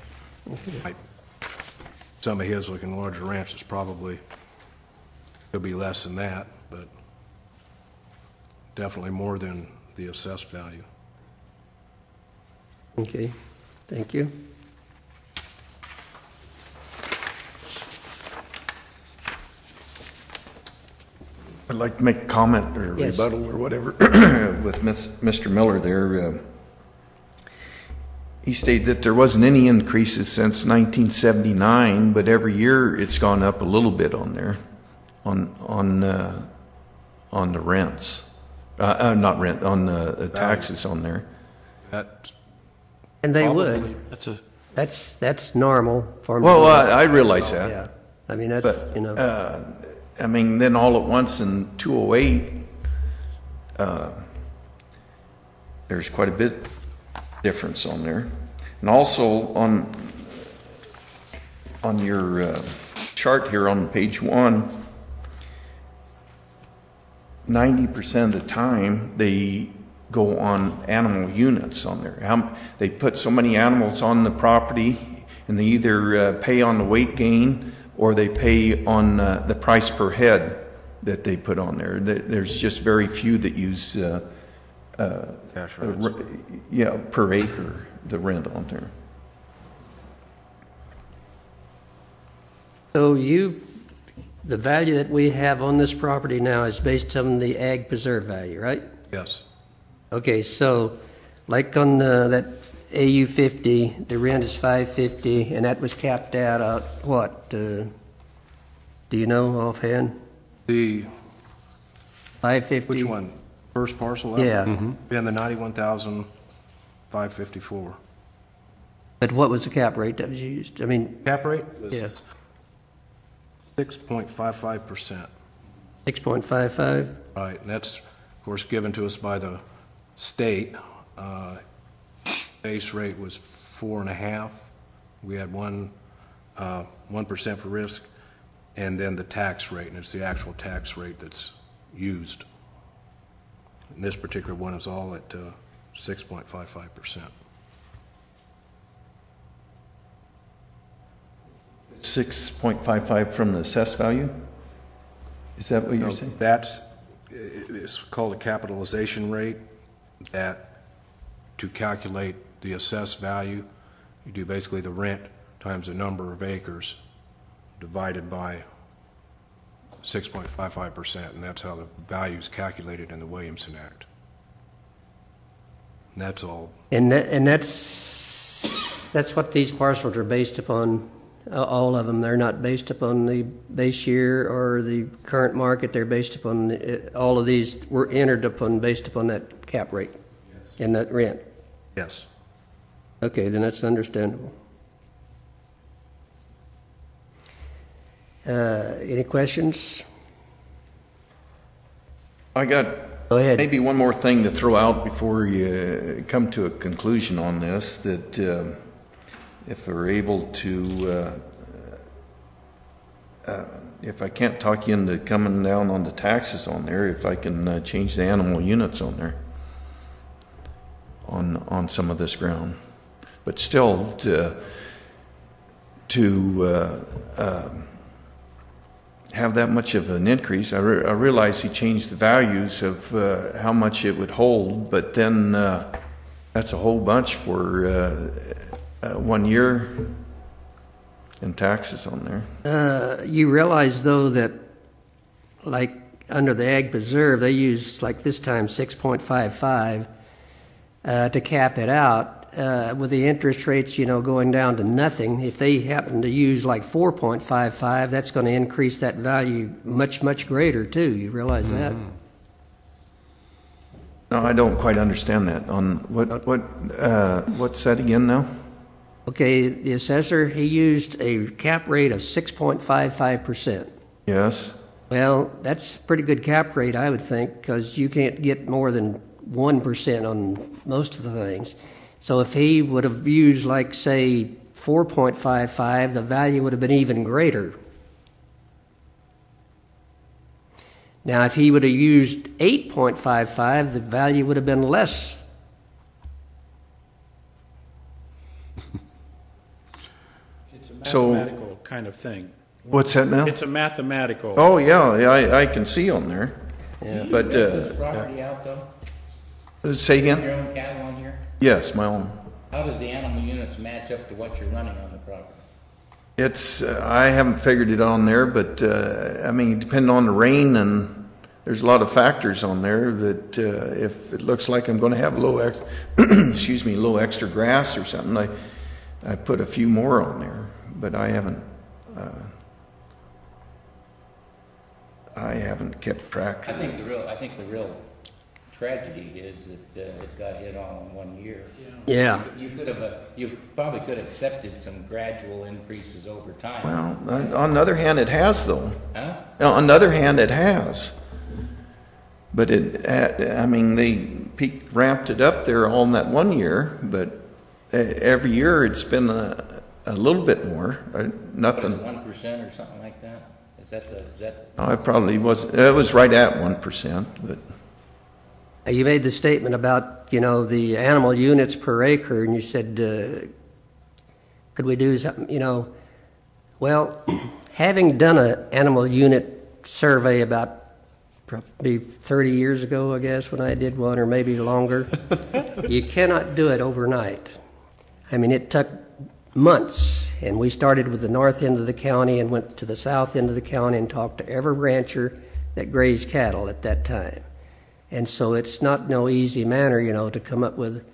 Some of his looking larger ranches probably could be less than that, but definitely more than the assessed value. Okay, thank you. I'd like to make a comment or Yes. rebuttal or whatever with Mr. Miller there. He stated that there wasn't any increases since 1979, but every year it's gone up a little bit on there, on the rents, not rent, on the taxes on there. And they Probably. would. That's normal for them. Well, I realize that. Yeah, I mean, that's, But, you know. I mean, then all at once in 2008, there's quite a bit difference on there. And also on your chart here on page 1, 90% of the time they go on animal units on there. They put so many animals on the property, and they either pay on the weight gain or they pay on the price per head that they put on there. There's just very few that use Cash rents. per acre, the rent on there. So the value that we have on this property now is based on the ag preserve value, right? Yes. Okay, so like on that AU 50, the rent is $550, and that was capped out at what? Do you know offhand? The $550. which one? First parcel? Yeah. Been the 91,554. But what was the cap rate that was used? I mean, Cap rate was yeah, 6.55%. 6.55. Right, and that's, of course, given to us by the state. Base rate was 4.5. We had 1% for risk, and then the tax rate, and it's the actual tax rate that's used. And this particular one is all at 6.55%. 6.55 from the assessed value? Is that what you're saying? It's called a capitalization rate, that to calculate the assessed value, you do basically the rent times the number of acres divided by 6.55%, and that's how the value is calculated in the Williamson Act. And that's all. And that's what these parcels are based upon. All of them. They're not based upon the base year or the current market. They're based upon all of these were entered upon based upon that cap rate. Yes. And that rent. Yes. Okay, then that's understandable. Any questions? I got Go ahead. maybe one more thing to throw out before you come to a conclusion on this, that if we're able to, if I can't talk you into coming down on the taxes on there, if I can change the animal units on there, on some of this ground. But still, to have that much of an increase, I realize he changed the values of how much it would hold, but then that's a whole bunch for 1 year in taxes on there. You realize, though, that like under the Ag Preserve, they use, like this time, 6.55 to cap it out. With the interest rates, going down to nothing, if they happen to use like 4.55, that's going to increase that value much, much greater, too. You realize that? No, I don't quite understand that. On what's that again now? Okay, the assessor, he used a cap rate of 6.55%. Yes. Well, that's a pretty good cap rate, I would think, because you can't get more than 1% on most of the things. So if he would have used, like, say, 4.55, the value would have been even greater. Now, if he would have used 8.55, the value would have been less. It's a mathematical kind of thing. What's that now? It's a mathematical. Oh, yeah, I can see on there. Yeah. But, this property out, though? say again? Your own cattle on here? Yes, my own. How does the animal units match up to what you're running on the property? It's, I haven't figured it on there, but, I mean, depending on the rain, and there's a lot of factors on there that, if it looks like I'm gonna have low low extra grass or something, I put a few more on there, but I haven't kept track. I think the real tragedy is that it got hit on in 1 year. Yeah. You probably could have accepted some gradual increases over time. Well, on the other hand, it has, though. Huh? On the other hand, it has. But I mean, they ramped it up there all in that 1 year, but every year it's been a little bit more. Nothing. What is it, 1% or something like that? Is that? No, it probably was. It was right at 1%, but. You made the statement about, the animal units per acre, and you said, could we do something, well, having done an animal unit survey about probably 30 years ago, I guess, when I did one, or maybe longer, you cannot do it overnight. I mean, it took months, and we started with the north end of the county and went to the south end of the county and talked to every rancher that grazed cattle at that time. And so it's not no easy manner, to come up with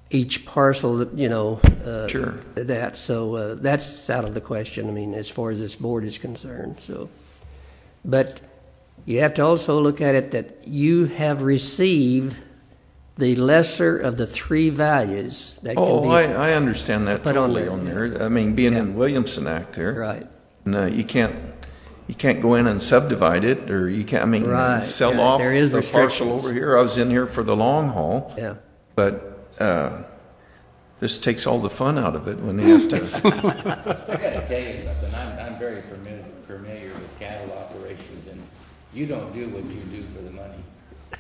each parcel, Sure. that. So that's out of the question, I mean, as far as this board is concerned. So, but you have to also look at it that you have received the lesser of the three values that can be. I understand that put totally on on there. there. I mean, being in Williamson Act there. Right. No, you can't go in and subdivide it, or you can't, sell off there is the parcel restrictions. over here. I was in here for the long haul. Yeah. But this takes all the fun out of it when you have to. I got to tell you something. I'm very familiar with cattle operations, and you don't do what you do for the money.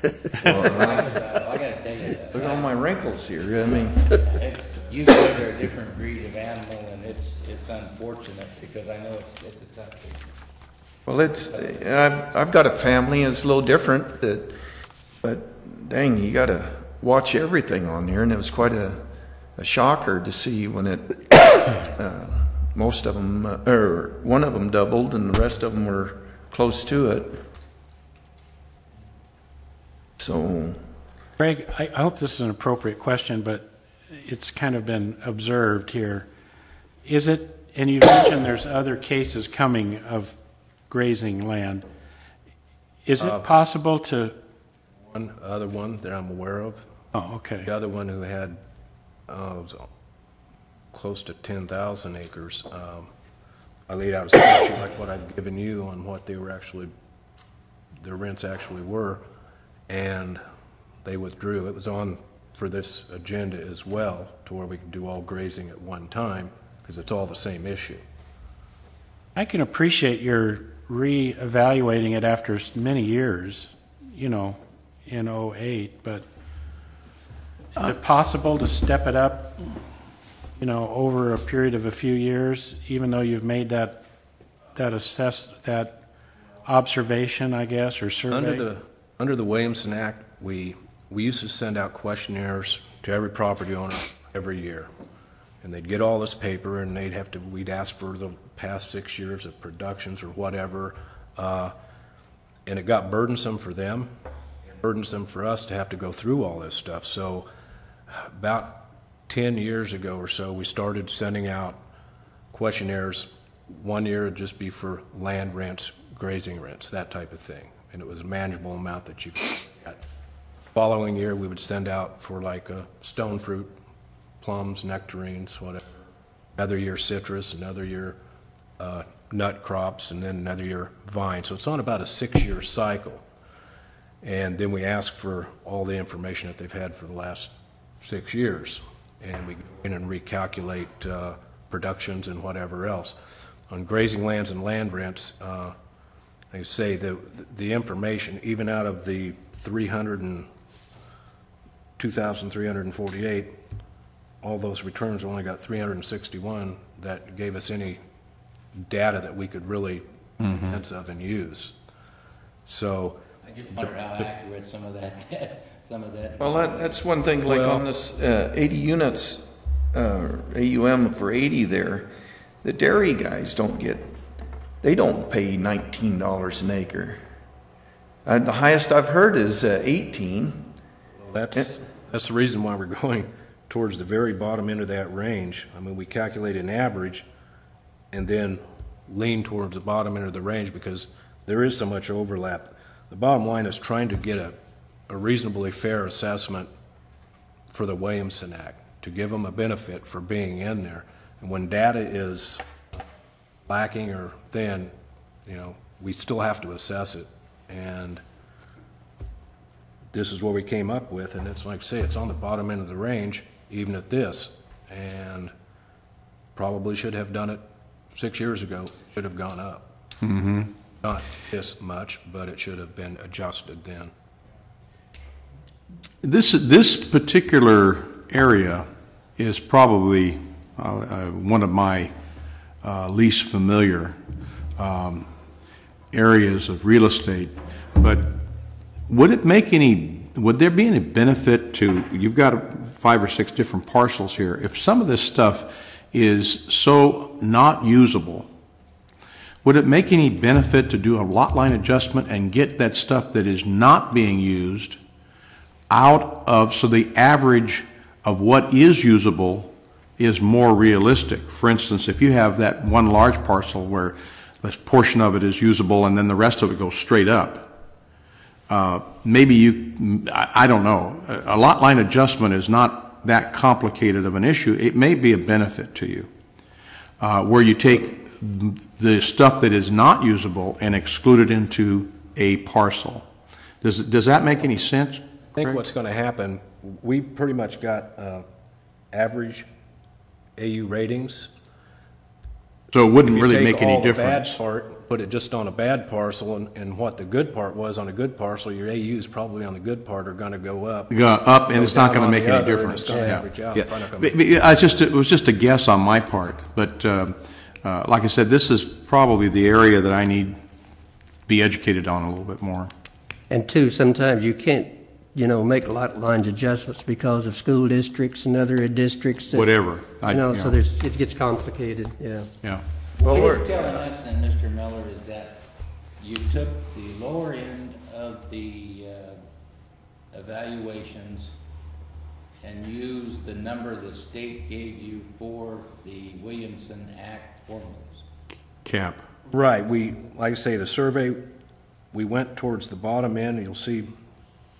I got to tell you that. Look at all my wrinkles here. I mean, you guys are a different breed of animal, and it's unfortunate because I know it's a tough thing. well, I've got a family. It's a little different, but dang, you got to watch everything on here, and it was quite a shocker to see when most of them, or one of them doubled, and the rest of them were close to it. So, Craig, I hope this is an appropriate question, but it's kind of been observed here. Is it, and you mentioned there's other cases coming of grazing land. Is it possible to... One other one that I'm aware of. Oh, okay. The other one who had was close to 10,000 acres. I laid out a spreadsheet like what I've given you on what they were actually, their rents actually were, and they withdrew. It was on for this agenda as well, to where we could do all grazing at one time, because it's all the same issue. I can appreciate your re-evaluating it after many years, in 08, but is it possible to step it up, over a period of a few years, even though you've made that observation, I guess, or survey? Under the Williamson Act, we used to send out questionnaires to every property owner every year, and they'd get all this paper, and we'd ask for the past 6 years of productions or whatever, and it got burdensome for them, and burdensome for us to have to go through all this stuff. So about 10 years ago or so, we started sending out questionnaires. 1 year would just be for land rents, grazing rents, that type of thing, and it was a manageable amount that you got. Following year, we would send out for like stone fruit, plums, nectarines, whatever. Another year citrus, another year nut crops, and then another year vine. So it's on about a 6-year cycle. And then we ask for all the information that they've had for the last 6 years. And we go in and recalculate productions and whatever else. On grazing lands and land rents, they say the information, even out of the 2,348, all those returns only got 361 that gave us any data that we could really make sense of and use. So I just wonder how accurate some of that. Well, that's one thing, like on this 80 units, AUM for 80 there, the dairy guys don't pay $19 an acre. The highest I've heard is 18. That's the reason why we're going towards the very bottom end of that range. I mean, we calculate an average and then lean towards the bottom end of the range because there is so much overlap. The bottom line is trying to get a reasonably fair assessment for the Williamson Act, to give them a benefit for being in there. And when data is lacking or thin, we still have to assess it. And this is what we came up with, and it's like I say, it's on the bottom end of the range, even at this, and probably should have done it 6 years ago. Should have gone up. Not this much, but it should have been adjusted then. This particular area is probably one of my least familiar areas of real estate, but would there be any benefit to, you've got 5 or 6 different parcels here, if some of this stuff is so not usable, would it make any benefit to do a lot line adjustment and get that stuff that is not being used out of, so the average of what is usable is more realistic? For instance, if you have that one large parcel where this portion of it is usable and then the rest of it goes straight up, maybe I don't know, a lot line adjustment is not that complicated of an issue. It may be a benefit to you, where you take the stuff that is not usable and exclude it into a parcel. Does that make any sense? I think what's going to happen, we pretty much got average AU ratings. So it wouldn't really make any difference. If you take all the bad part, put it just on a bad parcel, and what the good part was on a good parcel, your AUs probably on the good part are going to go up. And it's not going to make any difference. It's going to average out. It was just a guess on my part, but like I said, this is probably the area that I need to be educated on a little bit more. And two, sometimes you can't, make lot lines adjustments because of school districts and other districts. Whatever. So it gets complicated, yeah. Yeah. Well, what you're telling us then, Mr. Miller, is that you took the lower end of the evaluations and used the number the state gave you for the Williamson Act formulas. Cap. Right. Like I say, the survey, we went towards the bottom end. You'll see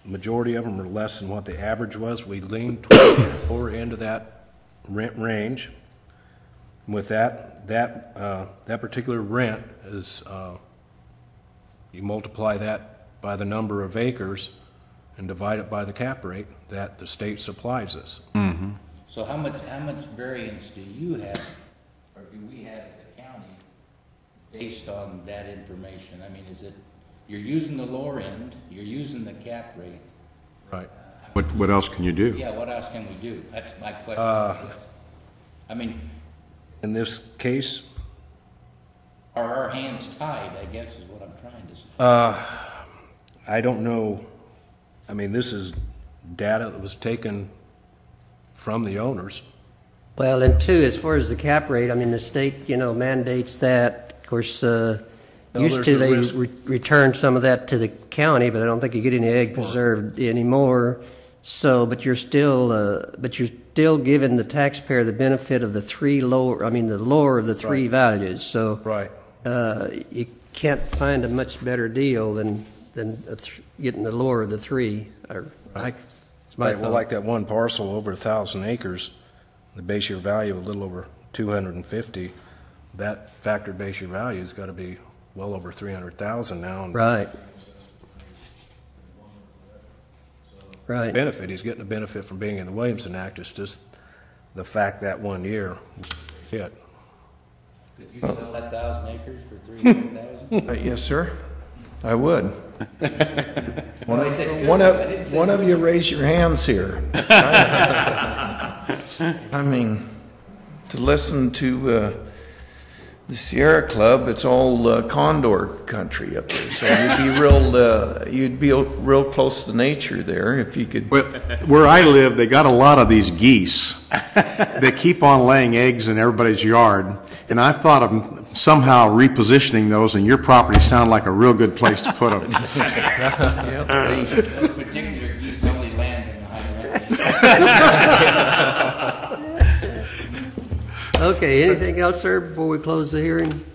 the majority of them are less than what the average was. We leaned towards the lower end of that rent range. With that particular rent is, you multiply that by the number of acres and divide it by the cap rate that the state supplies us. Mm-hmm. So how much variance do you have, or do we have as a county, based on that information? I mean, is it, you're using the lower end, you're using the cap rate. Right. What else can you do? Yeah, what else can we do? That's my question. I mean, in this case, are our hands tied, I guess is what I'm trying to say. I don't know. I mean, this is data that was taken from the owners. Well, and two, as far as the cap rate, I mean, the state, mandates that. Of course, used to they return some of that to the county, but I don't think you get any egg preserved anymore. So, but you're still giving the taxpayer the benefit of the lower of the three values. So, right. You can't find a much better deal than getting the lower of the three. It's my Right, well, thought. like that one parcel over 1,000 acres, the base year value a little over 250, that factored base year value has got to be well over 300,000 now. And Right. Right. benefit, he's getting a benefit from being in the Williamson Act. It's just the fact that 1 year hit. Could you sell that 1,000 acres for 300,000? Yes, sir, I would. I One of you raise your hands here. I mean, to listen to the Sierra Club, it's all condor country up there. So you'd be real close to nature there if you could. Well, where I live, they got a lot of these geese. They keep on laying eggs in everybody's yard, and I've thought of somehow repositioning those, and your property sounded like a real good place to put them. Those particular geese only land in the high Okay, anything else, sir, before we close the hearing?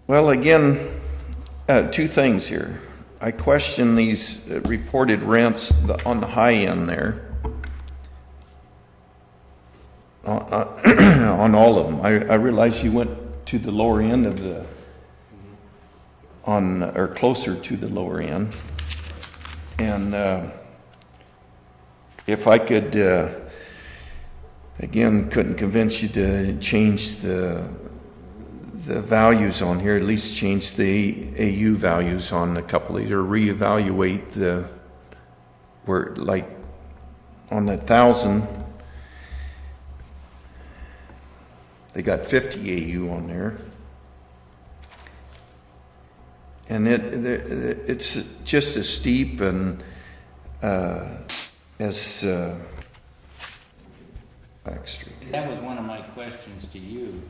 Well, again, two things here. I question these reported rents on the high end there. On all of them. I realize you went to the lower end of or closer to the lower end. And if I could, again, couldn't convince you to change the values on here, at least change the AU values on a couple of these, or reevaluate where, like, on the 1,000, they got 50 AU on there. And it's just as steep and as Baxter. That was one of my questions to you,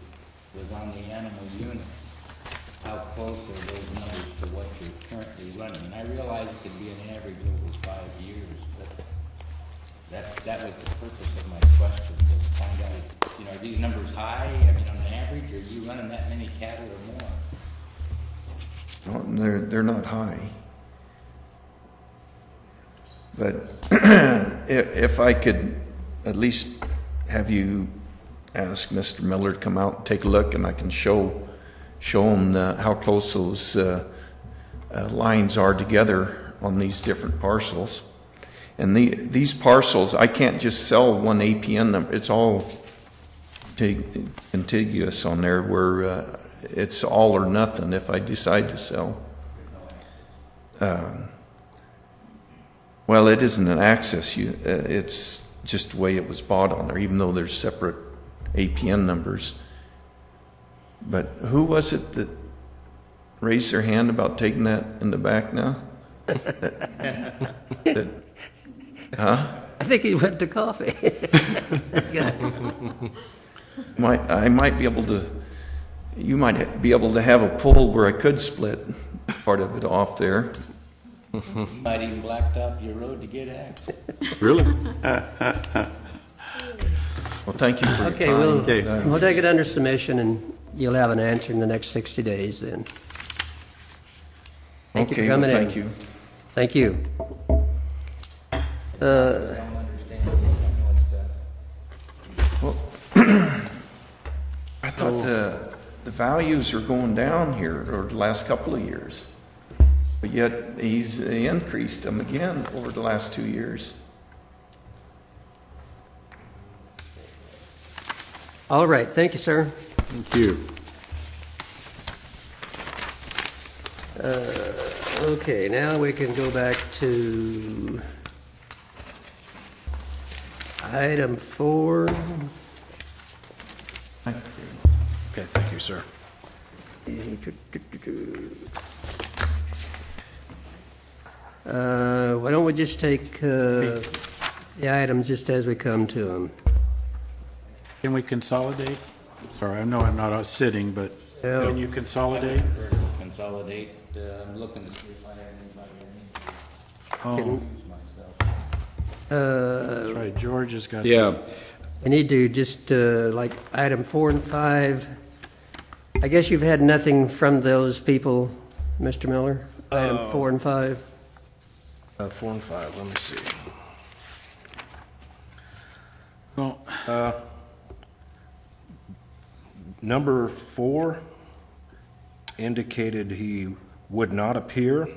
was on the animal units. How close are those numbers to what you're currently running? And I realize it could be an average over 5 years, but that was the purpose of my question, was to find out, are these numbers high? I mean, on average, are you running that many cattle or more? No, they're not high. But if I could at least have you ask Mr. Miller to come out and take a look, and I can show him how close those lines are together on these different parcels. And these parcels, I can't just sell one APN number. It's all contiguous on there, where it's all or nothing if I decide to sell. Well, it isn't an access. It's just the way it was bought on there, even though there's separate APN numbers. But who was it that raised their hand about taking that in the back now? Huh? I think he went to coffee. I might be able to. You might be able to have a pull where I could split part of it off there. You might even blacktop your road to get access. Really? Well, thank you for your Okay, time. we'll take it under submission, and you'll have an answer in the next 60 days then. Thank you for coming in. Thank you. Thank you. Well, I thought the values are going down here over the last couple of years, but yet he's increased them again over the last 2 years. All right, thank you, sir. Thank you. Okay, now we can go back to item 4. Okay, thank you, sir. Why don't we just take the items just as we come to them? Can we consolidate? Sorry, I know I'm not sitting, but Yeah. can you consolidate? Consolidate, I'm looking to see if I have anybody Oh, Uh, that's right, George has got. Yeah, I need to just, like, item 4 and 5. I guess you've had nothing from those people, Mr. Miller? Item 4 and 5. 4 and 5, let me see. Well, Number 4 indicated he would not appear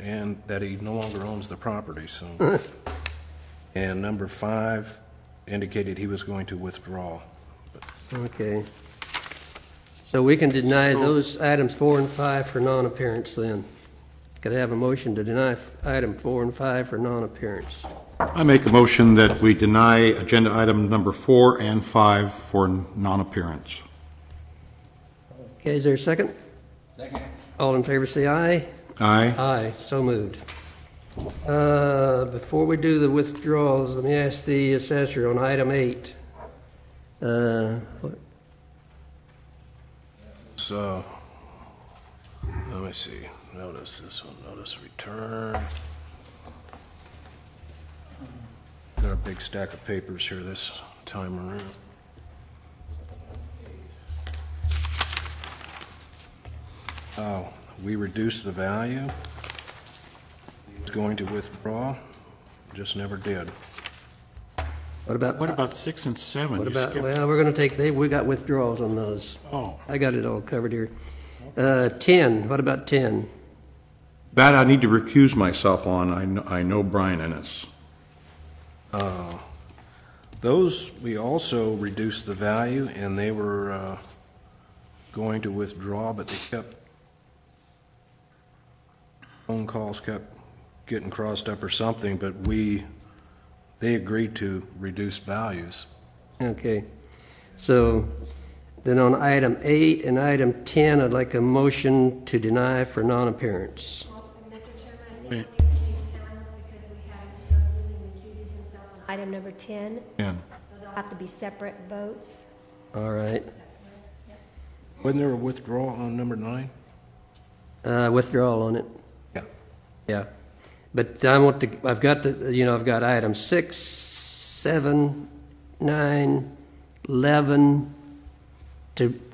and that he no longer owns the property, so. And number 5 indicated he was going to withdraw. Okay. So we can deny those items 4 and 5 for non-appearance then. Could I have a motion to deny item 4 and 5 for non-appearance? I make a motion that we deny agenda item number 4 and 5 for non-appearance. Okay, is there a second? Second. All in favor say aye. Aye. Aye, so moved. Before we do the withdrawals, let me ask the assessor on item 8. What- So, let me see. Notice this one. Notice return. Got a big stack of papers here this time around. Oh, we reduced the value. He was going to withdraw, just never did. What about 6 and 7? What You about, skipped- well, we're going to take, we got withdrawals on those. Oh. I got it all covered here. 10, what about 10? That I need to recuse myself on. I know Brian Ennis. Those, we also reduced the value, and they were going to withdraw, but they kept, phone calls kept getting crossed up or something, but they agreed to reduce values. Okay. So then on item 8 and item 10, I'd like a motion to deny for non-appearance. Mr. Chairman, I Wait. think we need to change panels because we have Mr. Ozunian recusing himself on item number 10. 10. So they'll have to be separate votes. All right. Wasn't there a withdrawal on number 9? Withdrawal on it. Yeah. Yeah. But I've got items 6, 7, 9, 11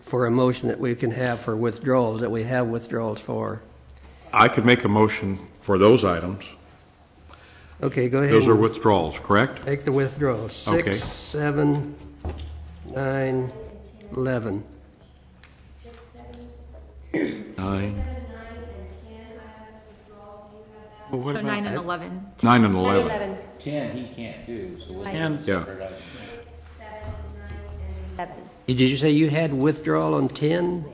for a motion that we can have for withdrawals, that we have withdrawals for. I could make a motion for those items. Okay, go ahead. Those are and withdrawals, correct? Make the withdrawals. 6, Okay. 7, 9, 11. 9. Well, what So about 9 and 11. 9 and 11. 11. 10 he can't do, so we'll And- have a separate item. 11. Did you say you had withdrawal on 10?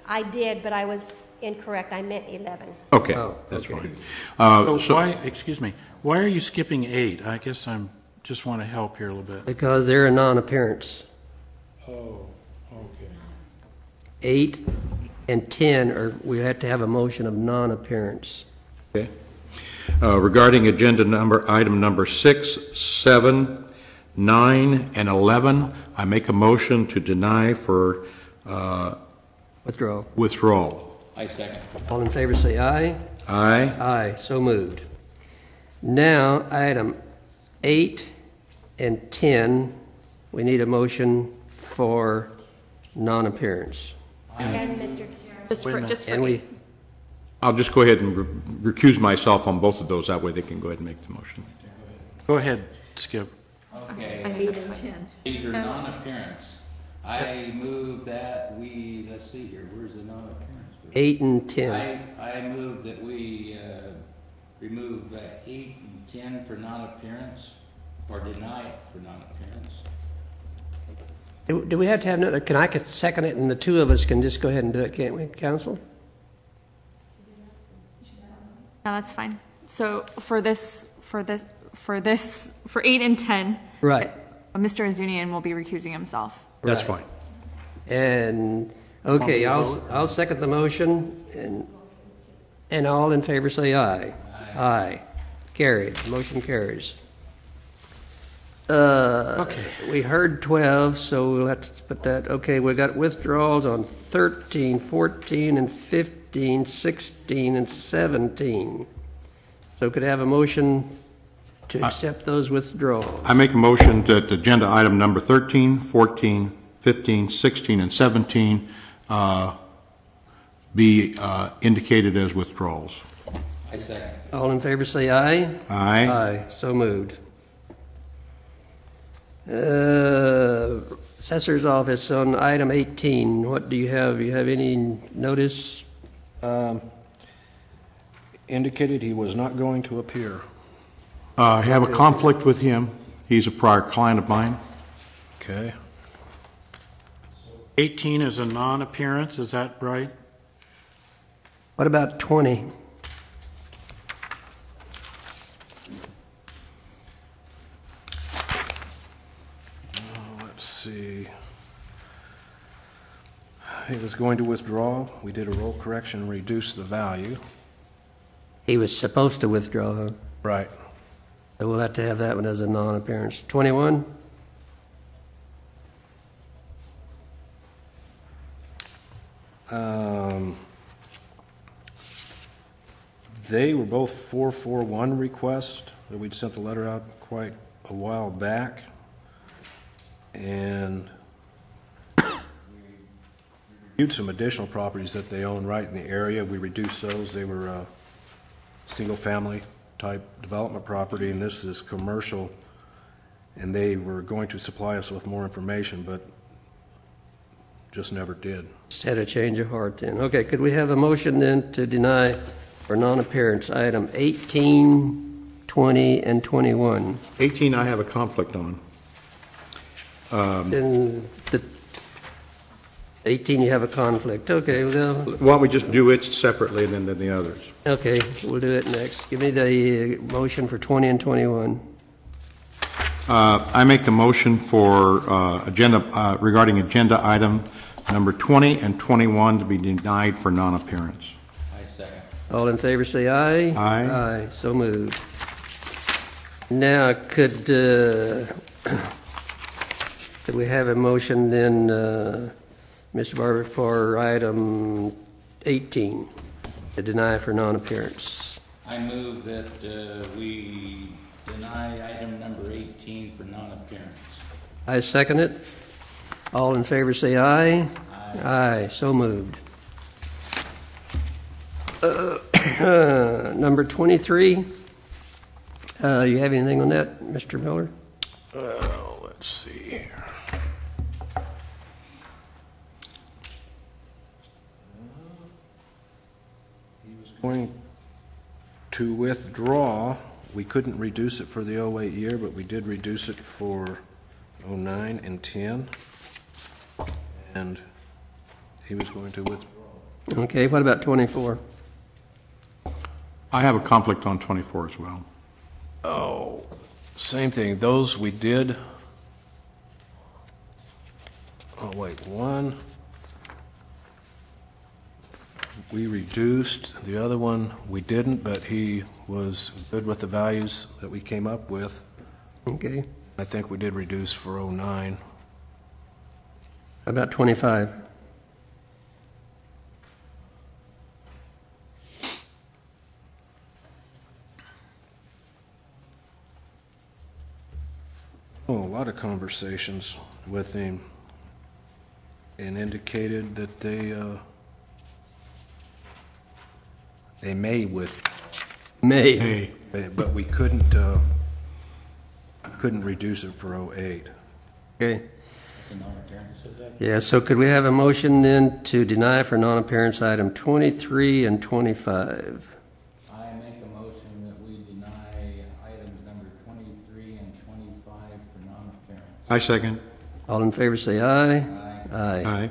I did, but I was incorrect. I meant 11. Okay, Oh, that's okay. fine. So why, excuse me, why are you skipping 8? I guess just want to help here a little bit. Because they're a non-appearance. Oh, okay. 8 and 10 we have to have a motion of non-appearance. Okay. Regarding item number 6, 7, 9, and 11, I make a motion to deny for withdrawal. I second. All in favor say aye. Aye. Aye, so moved. Now, item 8 and 10, we need a motion for non-appearance. And Mr. Chairman. Just for And we, 8. I'll just go ahead and recuse myself on both of those. That way they can go ahead and make the motion. Go ahead, Skip. Okay. 8 and 10. These are non-appearance. I move that let's see here, where's the non-appearance? 8 and 10. I move that we remove 8 and 10 for non-appearance, or deny it for non-appearance. Do we have to have another, can I second it and the two of us can just go ahead and do it, can't we, counsel? No, that's fine. So for 8 and 10. Right. Mr. Ozunian will be recusing himself. That's fine. And, okay, I'll second the motion, and all in favor say aye. Aye. Carried, motion carries. Okay. We heard 12, so we'll have to put that, okay, we got withdrawals on 13, 14, and 15, 16, and 17. So could I have a motion to accept those withdrawals? I make a motion that agenda item number 13, 14, 15, 16, and 17 be indicated as withdrawals. I second. All in favor say aye. Aye. Aye, so moved. Assessor's Office on item 18, what do you have? You have any notice? Indicated he was not going to appear. I have a conflict with him. He's a prior client of mine. Okay. 18 is a non-appearance, is that right? What about 20? Let's see. He was going to withdraw. We did a roll correction and reduced the value. He was supposed to withdraw, huh? Right. So we'll have to have that one as a non-appearance. 21? They were both 441 requests that we'd sent the letter out quite a while back. And we reviewed some additional properties that they own right in the area. We reduced those. They were single-family type development property, and this is commercial. And they were going to supply us with more information, but just never did. Just had a change of heart then. Okay, could we have a motion then to deny for non-appearance item 18, 20, and 21? 18 I have a conflict on. And the 18 you have a conflict. Okay, well, Why don't we just do it separately than the others? okay, we'll do it next. Give me the motion for 20 and 21. I make the motion for regarding agenda item number 20 and 21 to be denied for non-appearance. I second. All in favor say aye. Aye. Aye, so moved. Now, could we have a motion then, Mr. Barber, for item 18, to deny for non-appearance? I move that we deny item number 18 for non-appearance. I second it. All in favor say aye. Aye. Aye, so moved. Number 23, you have anything on that, Mr. Miller? Let's see here. He was going to withdraw. We couldn't reduce it for the 08 year, but we did reduce it for 09 and 10. And he was going to withdraw. Okay, what about 24? I have a conflict on 24 as well. Oh, same thing. Those we did. Oh, wait, one. We reduced. The other one we didn't, but he was good with the values that we came up with. Okay. I think we did reduce for 09. About 25? Oh, a lot of conversations with him, and indicated that they may May. but we couldn't reduce it for 08. Okay. Yeah, so could we have a motion then to deny for non-appearance item 23 and 25? I make a motion that we deny items number 23 and 25 for non-appearance. I second. All in favor say aye. Aye.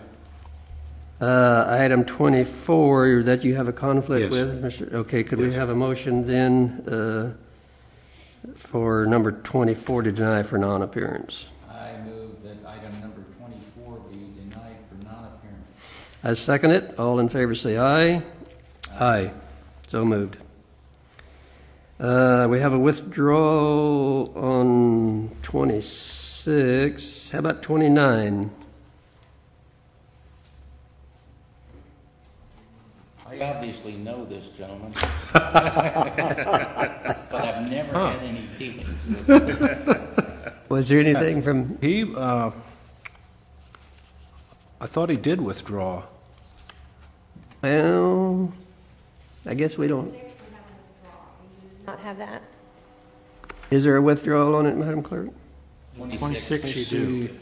Aye. Item 24, that you have a conflict Yes. with, Mr.? Okay, could we have a motion then for number 24 to deny for non-appearance? I move that item number 24 be denied for non-appearance. I second it. All in favor say aye. Aye. So moved. We have a withdrawal on 26. How about 29? I obviously know this gentleman, but I've never had any dealings with him. Was there anything from... He, I thought he did withdraw. Well, I guess we don't... Not have that. Is there a withdrawal on it, Madam Clerk? 26 you do.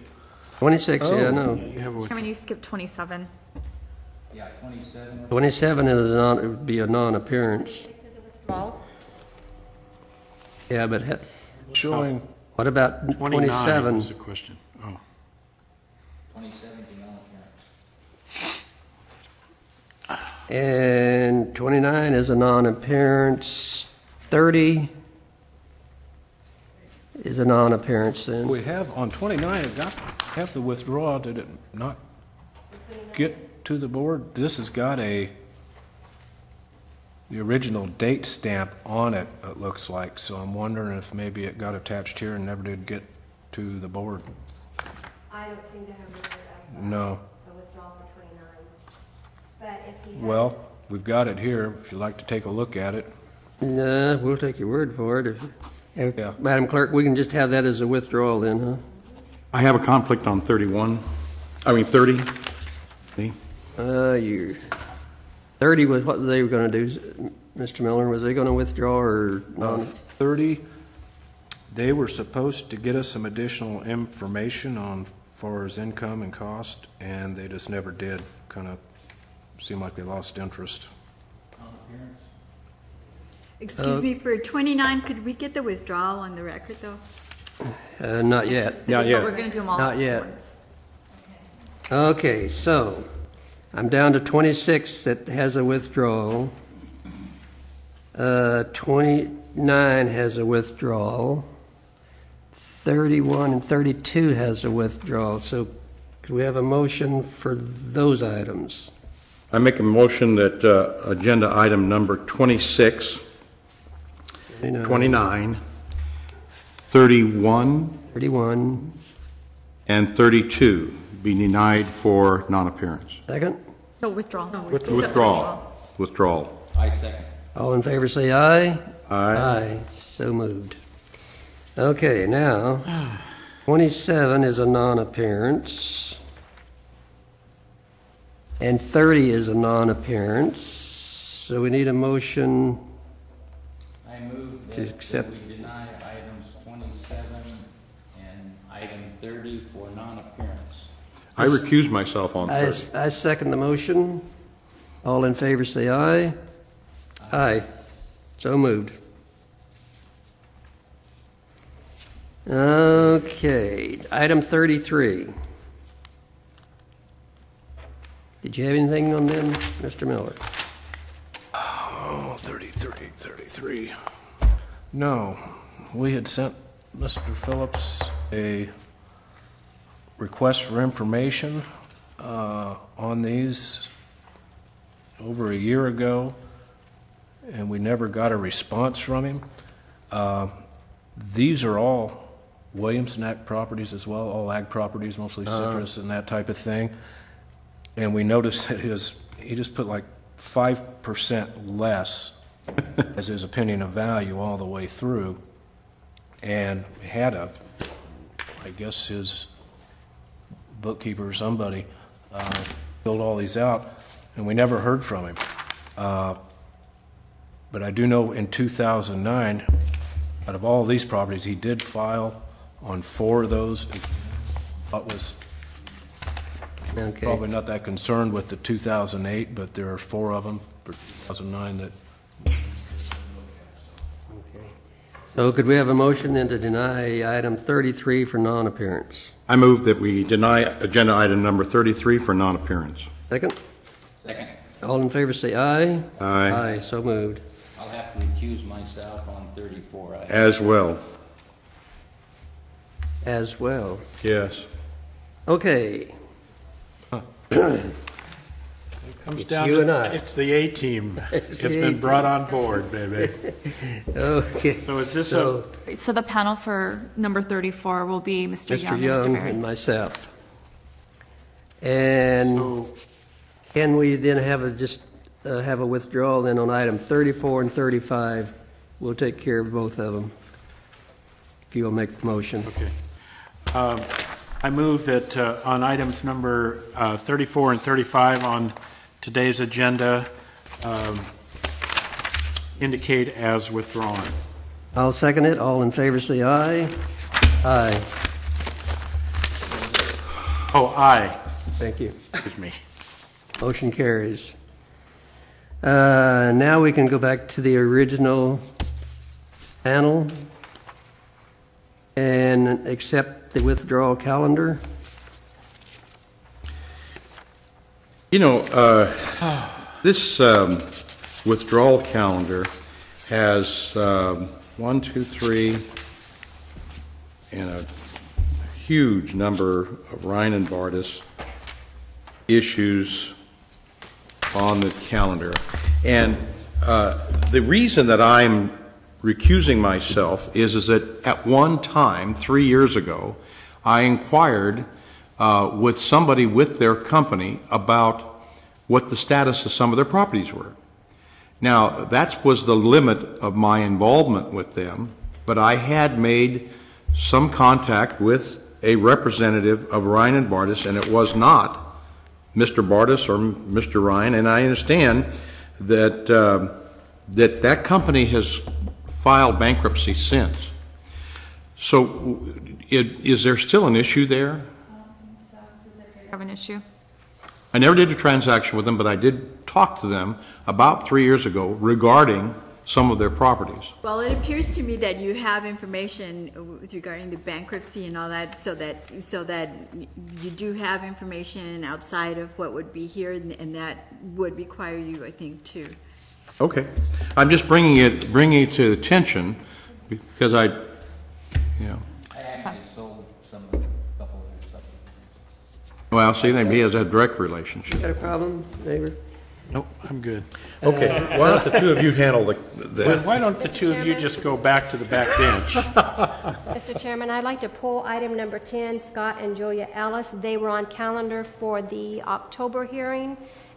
26, yeah, I know. You have a Chairman, you skipped 27. Yeah, 27. 27 is it would be a non-appearance. Yeah, but Showing what about 29 27? was the question. Oh. 27 is a non-appearance. And 29 is a non-appearance. 30 is a non-appearance then. We have, on 29, it got, have the withdrawal, did it not get to the board? This has got the original date stamp on it, it looks like, so I'm wondering if maybe it got attached here and never did get to the board. I don't seem to have No. a withdrawal for 29. But if he has... Well, we've got it here, if you'd like to take a look at it. Nah, we'll take your word for it. Yeah. Madam Clerk, we can just have that as a withdrawal then, huh? I have a conflict on 30. See? You 30 was what they were going to do, Mr. Miller. Was they going to withdraw or not? 30, they were supposed to get us some additional information on far as income and cost, and they just never did. Kind of seemed like they lost interest. Non-appearance. Excuse me, for 29, could we get the withdrawal on the record, though? Not yet. Not But yet. we're going to do them all Not at yet. once. Okay, so I'm down to 26 that has a withdrawal. 29 has a withdrawal. 31 and 32 has a withdrawal. So could we have a motion for those items? I make a motion that agenda item number 26, 29, 31, 31. and 32 be denied for non-appearance. Second? No, withdrawal. Withdrawal. I second. All in favor say aye. Aye. So moved. Okay, now, 27 is a non-appearance. And 30 is a non-appearance. So we need a motion I move to that accept. we deny items 27 and item 30 for non-appearance. I recuse myself on 30. I second the motion. All in favor say aye. Aye. So moved. Okay, item 33. Did you have anything on them, Mr. Miller? Oh, 33. No, we had sent Mr. Phillips a request for information on these over a year ago, and we never got a response from him. These are all Williamson Act properties as well, all ag properties, mostly citrus and that type of thing. And we noticed that he just put like 5% less as his opinion of value all the way through, and had I guess his bookkeeper or somebody filled all these out, and we never heard from him. But I do know in 2009, out of all these properties, he did file on 4 of those. What was Okay. probably not that concerned with the 2008, but there are 4 of them for 2009 that. So could we have a motion then to deny item 33 for non-appearance? I move that we deny agenda item number 33 for non-appearance. Second? Second. All in favor say aye. Aye. Aye, so moved. I'll have to recuse myself on 34. As well. As well. Yes. Okay. Comes It's down you to, and I. it's the A-team. It's the been A-team. brought on board, baby. Okay. So is this So, So the panel for number 34 will be Mr. Young Mr. Young and Mr. Berry. and myself. And can we then have a withdrawal then on item 34 and 35? We'll take care of both of them, if you will make the motion. Okay. I move that on items number 34 and 35 on today's agenda, indicate as withdrawn. I'll second it. All in favor say aye. Aye. Oh, aye. Thank you. Excuse me. Motion carries. Now we can go back to the original panel and accept the withdrawal calendar. You know, this withdrawal calendar has 1, 2, 3, and a huge number of Ryan and Bardis issues on the calendar. And the reason that I'm recusing myself is that at one time, 3 years ago, I inquired with somebody with their company about what the status of some of their properties were. Now, that was the limit of my involvement with them, but I had made some contact with a representative of Ryan and Bardis, and it was not Mr. Bardis or Mr. Ryan, and I understand that that company has filed bankruptcy since. So is there still an issue there? Have an issue? I never did a transaction with them, but I did talk to them about 3 years ago regarding some of their properties. Well, it appears to me that you have information regarding the bankruptcy and all that, so that you do have information outside of what would be here, and that would require you, I think, to. Okay, I'm just bringing it to attention because I actually sold a couple of your stuff. Well, see, he has a direct relationship. Got a problem, neighbor? Nope, I'm good. Okay, why don't the two of you handle the Why don't the two of you just go back to the back bench? Mr. Chairman, I'd like to pull item number 10, Scott and Julia Ellis. They were on calendar for the October hearing,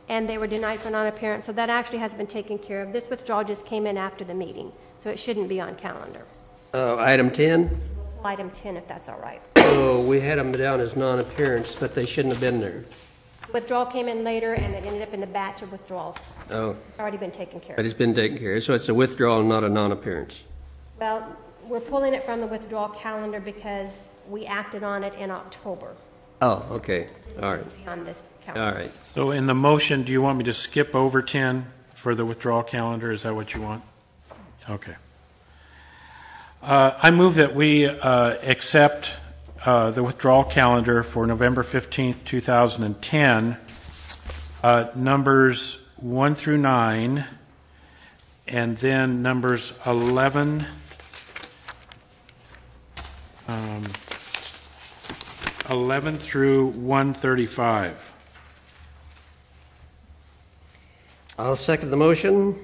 and they were denied for non-appearance, so that actually has been taken care of. This withdrawal just came in after the meeting, so it shouldn't be on calendar. Item 10? Item 10, if that's all right. Oh, we had them down as non-appearance, but they shouldn't have been there. Withdrawal came in later, and it ended up in the batch of withdrawals. Oh. It's already been taken care But of. it's been taken care of, so it's a withdrawal, not a non-appearance. Well, we're pulling it from the withdrawal calendar because we acted on it in October Oh, okay, all right, on this calendar. all right. So in the motion, do you want me to skip over 10 for the withdrawal calendar? Is that what you want? Okay. I move that we accept the withdrawal calendar for November 15th, 2010, numbers 1 through 9, and then numbers 11 through 135. I'll second the motion.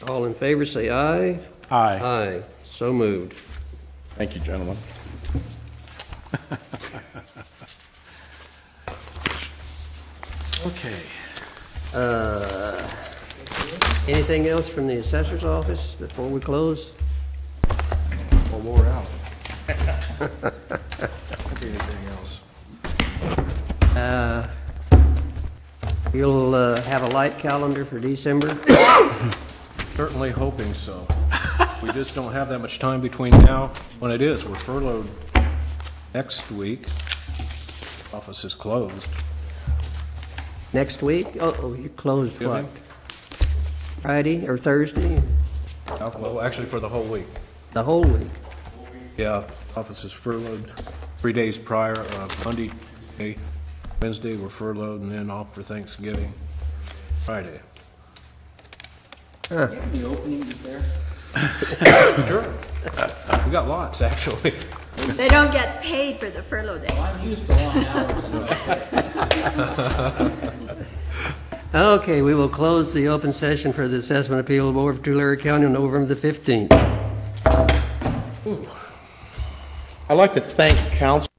All in favor, say aye. Aye. Aye, so moved. Thank you, gentlemen. Okay. Anything else from the assessor's office before we close? One more out. Could be anything else. You'll have a light calendar for December? Certainly hoping so. We just don't have that much time between now when it is. We're furloughed next week. Office is closed. Next week? Oh, you closed what? Thanksgiving. Friday or Thursday? Well, actually for the whole week. The whole week? Yeah, office is furloughed 3 days prior, Monday, Tuesday, Wednesday we're furloughed, and then off for Thanksgiving, Friday. Huh. Any openings there? Sure. We got lots, actually. They don't get paid for the furlough days. Well, I'm used to long hours. Okay, we will close the open session for the Assessment Appeal Board for Tulare County on November the 15th. I'd like to thank council.